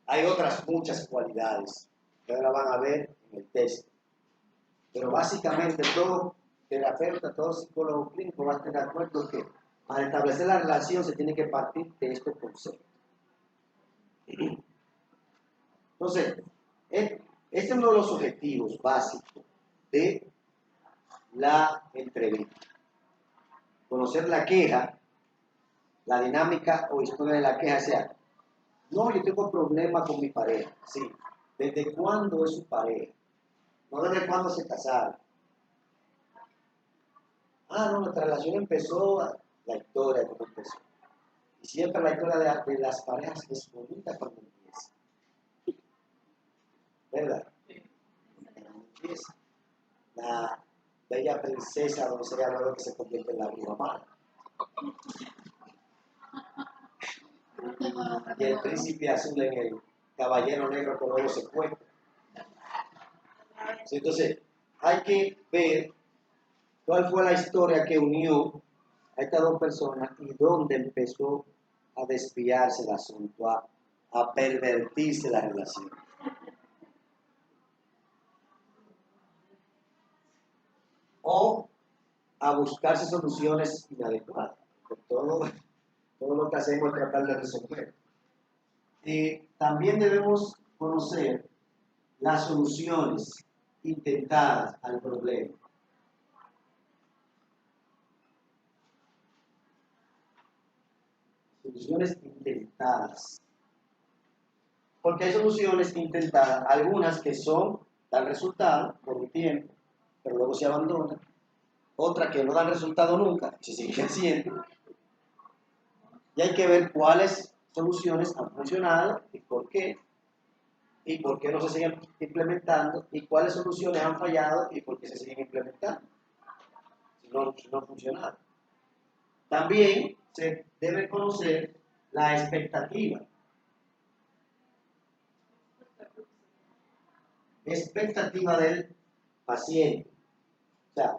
Hay otras muchas cualidades que ahora van a ver en el texto. Pero básicamente todo terapeuta, todo psicólogo clínico va a estar de acuerdo que al establecer la relación se tiene que partir de estos conceptos. Entonces, este es uno de los objetivos básicos de la entrevista. Conocer la queja, la dinámica o historia de la queja, sea, no, yo tengo problemas con mi pareja, sí. ¿Desde cuándo es su pareja? No desde cuándo se casaron. Ah, no, nuestra relación empezó, la historia de cómo empezó. Y siempre la historia de las parejas es bonita cuando empieza. ¿Verdad? Cuando empieza. La bella princesa doncella luego que se convierte en la bruja mala. Y el príncipe azul en el caballero negro que luego se fue. Entonces, hay que ver cuál fue la historia que unió a estas dos personas y dónde empezó a desviarse el asunto, a pervertirse la relación. O a buscarse soluciones inadecuadas. Porque todo lo que hacemos es tratar de resolver. También debemos conocer las soluciones intentadas al problema. Soluciones intentadas. Porque hay soluciones intentadas, algunas que dan resultado por un tiempo, pero luego se abandonan. Otras que no dan resultado nunca, se siguen haciendo. Y hay que ver cuáles soluciones han funcionado y por qué no se siguen implementando, y cuáles soluciones han fallado y por qué se siguen implementando, si no han funcionado. También se debe conocer la expectativa. Expectativa del paciente. O sea,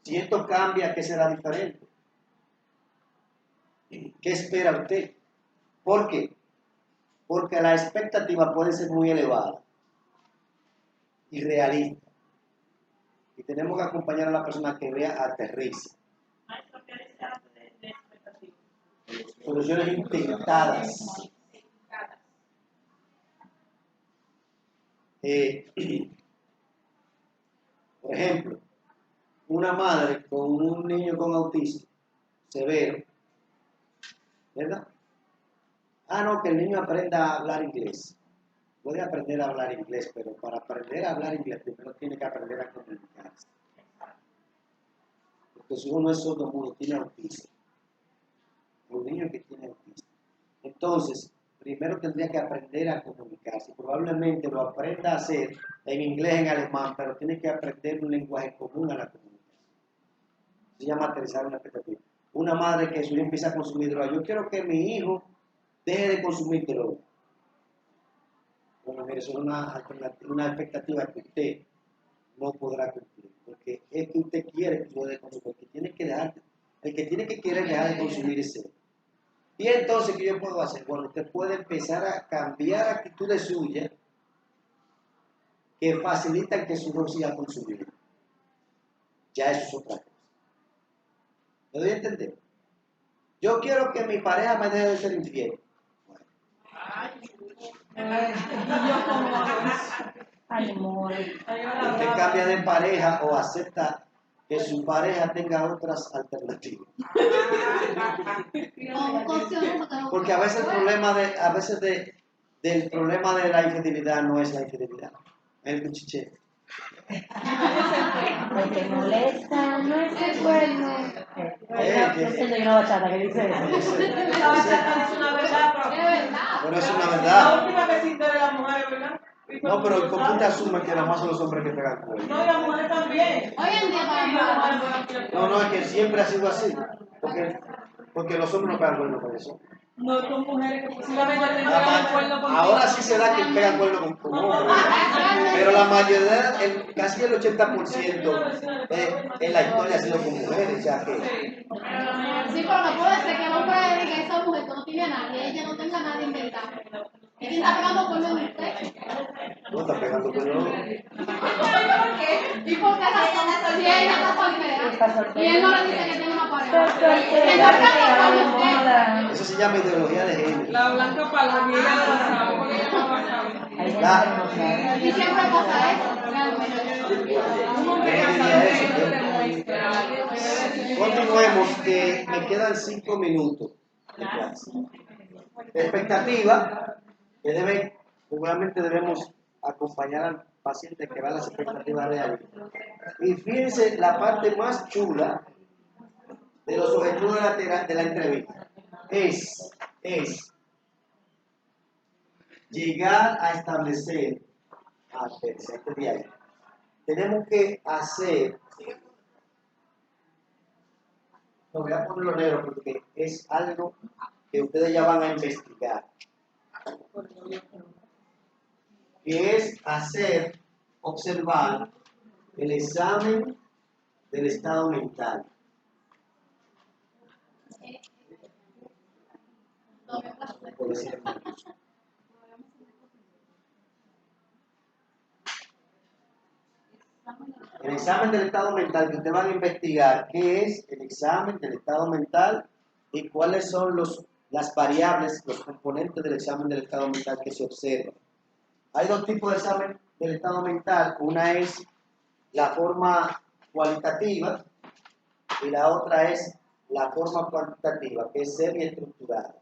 si esto cambia, ¿qué será diferente? ¿Qué espera usted? ¿Por qué? Porque la expectativa puede ser muy elevada y realista. Y tenemos que acompañar a la persona que vea aterriza. Maestro, ¿qué dice antes de expectativa? Soluciones intentadas. Por ejemplo, una madre con un niño con autismo severo, ¿verdad? Ah, no, que el niño aprenda a hablar inglés. Puede aprender a hablar inglés, pero para aprender a hablar inglés primero tiene que aprender a comunicarse. Porque si uno es sordomudo, tiene autismo. Un niño que tiene autismo. Entonces, primero tendría que aprender a comunicarse. Probablemente lo aprenda a hacer en inglés, en alemán, pero tiene que aprender un lenguaje común a la comunicación. Se llama aterrizar una expectativa. Una madre que su hijo empieza a consumir droga. Yo quiero que mi hijo deje de consumir droga. Bueno, mire, eso es una expectativa que usted no podrá cumplir. Porque es que usted quiere que deje de consumir. El que tiene que querer dejar de consumir es él. Y entonces, ¿qué yo puedo hacer? Bueno, usted puede empezar a cambiar actitudes suyas que facilitan que su hijo siga consumiendo. Ya eso es otra cosa. ¿Me doy a entender? Yo quiero que mi pareja me deje de ser infiel. Usted cambia de pareja o acepta que su pareja tenga otras alternativas. Porque a veces el problema del problema de la infidelidad no es la infidelidad, es el cuchicheo. Lo que molesta no es el cuerno. No sé, hay una bachata que dice eso. Esa bachata dice una verdad, Es verdad. Pero es una la verdad. última que se de las mujeres, ¿verdad? No, pero ¿por qué te asumes que nada más son los hombres que pegan cuernos? No, y las mujeres también. Hoy en día para No, es que siempre ha sido así. Porque los hombres no pegan cuernos por eso. No, son mujeres que posiblemente te pegan el cuerno contigo. Ahora sí se da que pegan cuernos con hombres. Pero la mayoría, casi el 80% en la historia ha sido con mujeres. O sea que. Sí, pero no puede ser que el hombre le diga a esa mujer que no tiene a nadie, ella no tenga nada inventado. ¿Y quién está pegando por lo de usted? No está pegando cuernos. ¿Y por qué razón? Si ella está soltera y él no le dice que tiene una pareja. Está soltera, Eso se llama ideología de género. La blanca paloma, y ella no la sabe, porque ella no la sabe. hay gente que no sabe. Y siempre pasa eso, realmente. Un hombre Yo no casado diría que eso, no yo- le demuestra. Continuemos, que me quedan 5 minutos de clase. Expectativa, que seguramente debemos acompañar al paciente que va a las expectativas reales. Y fíjense la parte más chula de los objetivos de la entrevista. Es llegar a establecer, este día, tenemos que hacer, lo voy a ponerlo negro porque es algo que ustedes ya van a investigar, que es observar el examen del estado mental. Por decir el examen del estado mental, que ustedes van a investigar qué es el examen del estado mental y cuáles son las variables, los componentes del examen del estado mental que se observan. Hay dos tipos de examen del estado mental. Una es la forma cualitativa y la otra es la forma cuantitativa, que es semi-estructurada.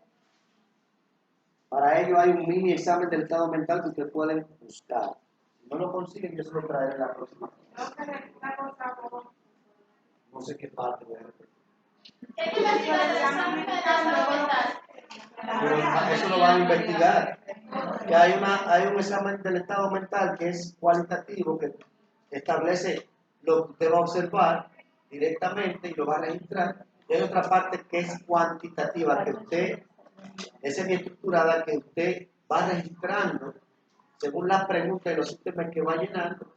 Para ello hay un mini examen del estado mental que ustedes pueden buscar. Si no lo consiguen, yo se lo traeré en la próxima. No sé qué parte voy a repetir. Pero eso lo van a investigar. Que hay un examen del estado mental que es cualitativo, que establece lo que usted va a observar directamente y lo va a registrar. Y hay otra parte que es cuantitativa, que es semi-estructurada, que usted va registrando según las preguntas y los sistemas que va llenando,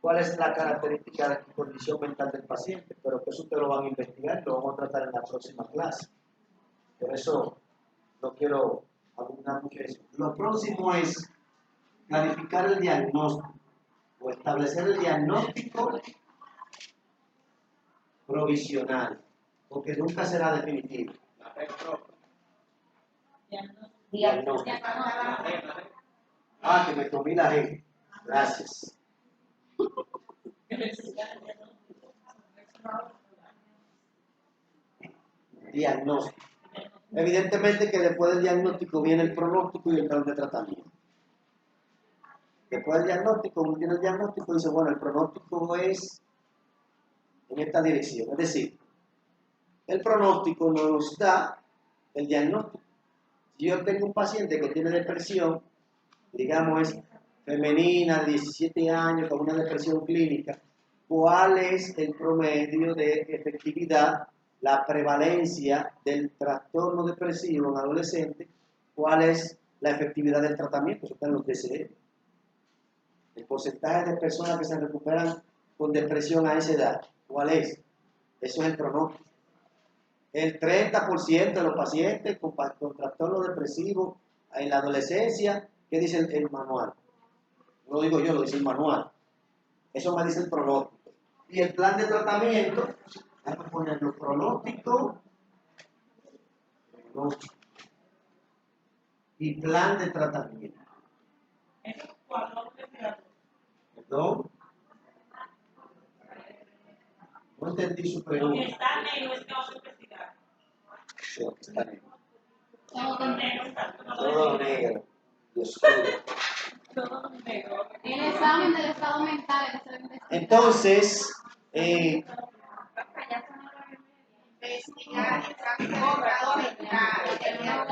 cuál es la característica de la condición mental del paciente, pero que eso ustedes lo van a investigar y lo vamos a tratar en la próxima clase. Por eso no quiero abundar mucho en eso. Lo próximo es clarificar el diagnóstico o establecer el diagnóstico provisional, porque nunca será definitivo. Diagnóstico. Que me comí la G. Gracias. Diagnóstico. Evidentemente que después del diagnóstico viene el pronóstico y el plan de tratamiento. Después del diagnóstico, uno tiene el diagnóstico y dice, bueno, el pronóstico es en esta dirección. Es decir, el pronóstico nos da el diagnóstico. Si yo tengo un paciente que tiene depresión, digamos es femenina, de 17 años, con una depresión clínica, ¿cuál es el promedio de efectividad, la prevalencia del trastorno depresivo en adolescente? ¿Cuál es la efectividad del tratamiento? Eso está en los DCE. El porcentaje de personas que se recuperan con depresión a esa edad, ¿cuál es? Eso es el pronóstico. El 30% de los pacientes con trastorno depresivo en la adolescencia, ¿qué dice el manual? No lo digo yo, lo dice el manual. Eso me dice el pronóstico. Y el plan de tratamiento, vamos a ponerlo pronóstico y plan de tratamiento. ¿Perdón? No entendí su pregunta. Está negro, es que vamos a investigar. Sí, está negro. Todo Negro está. Todo negro y oscuro. El examen del estado mental que se debe Entonces, Investigar el examen del estado mental.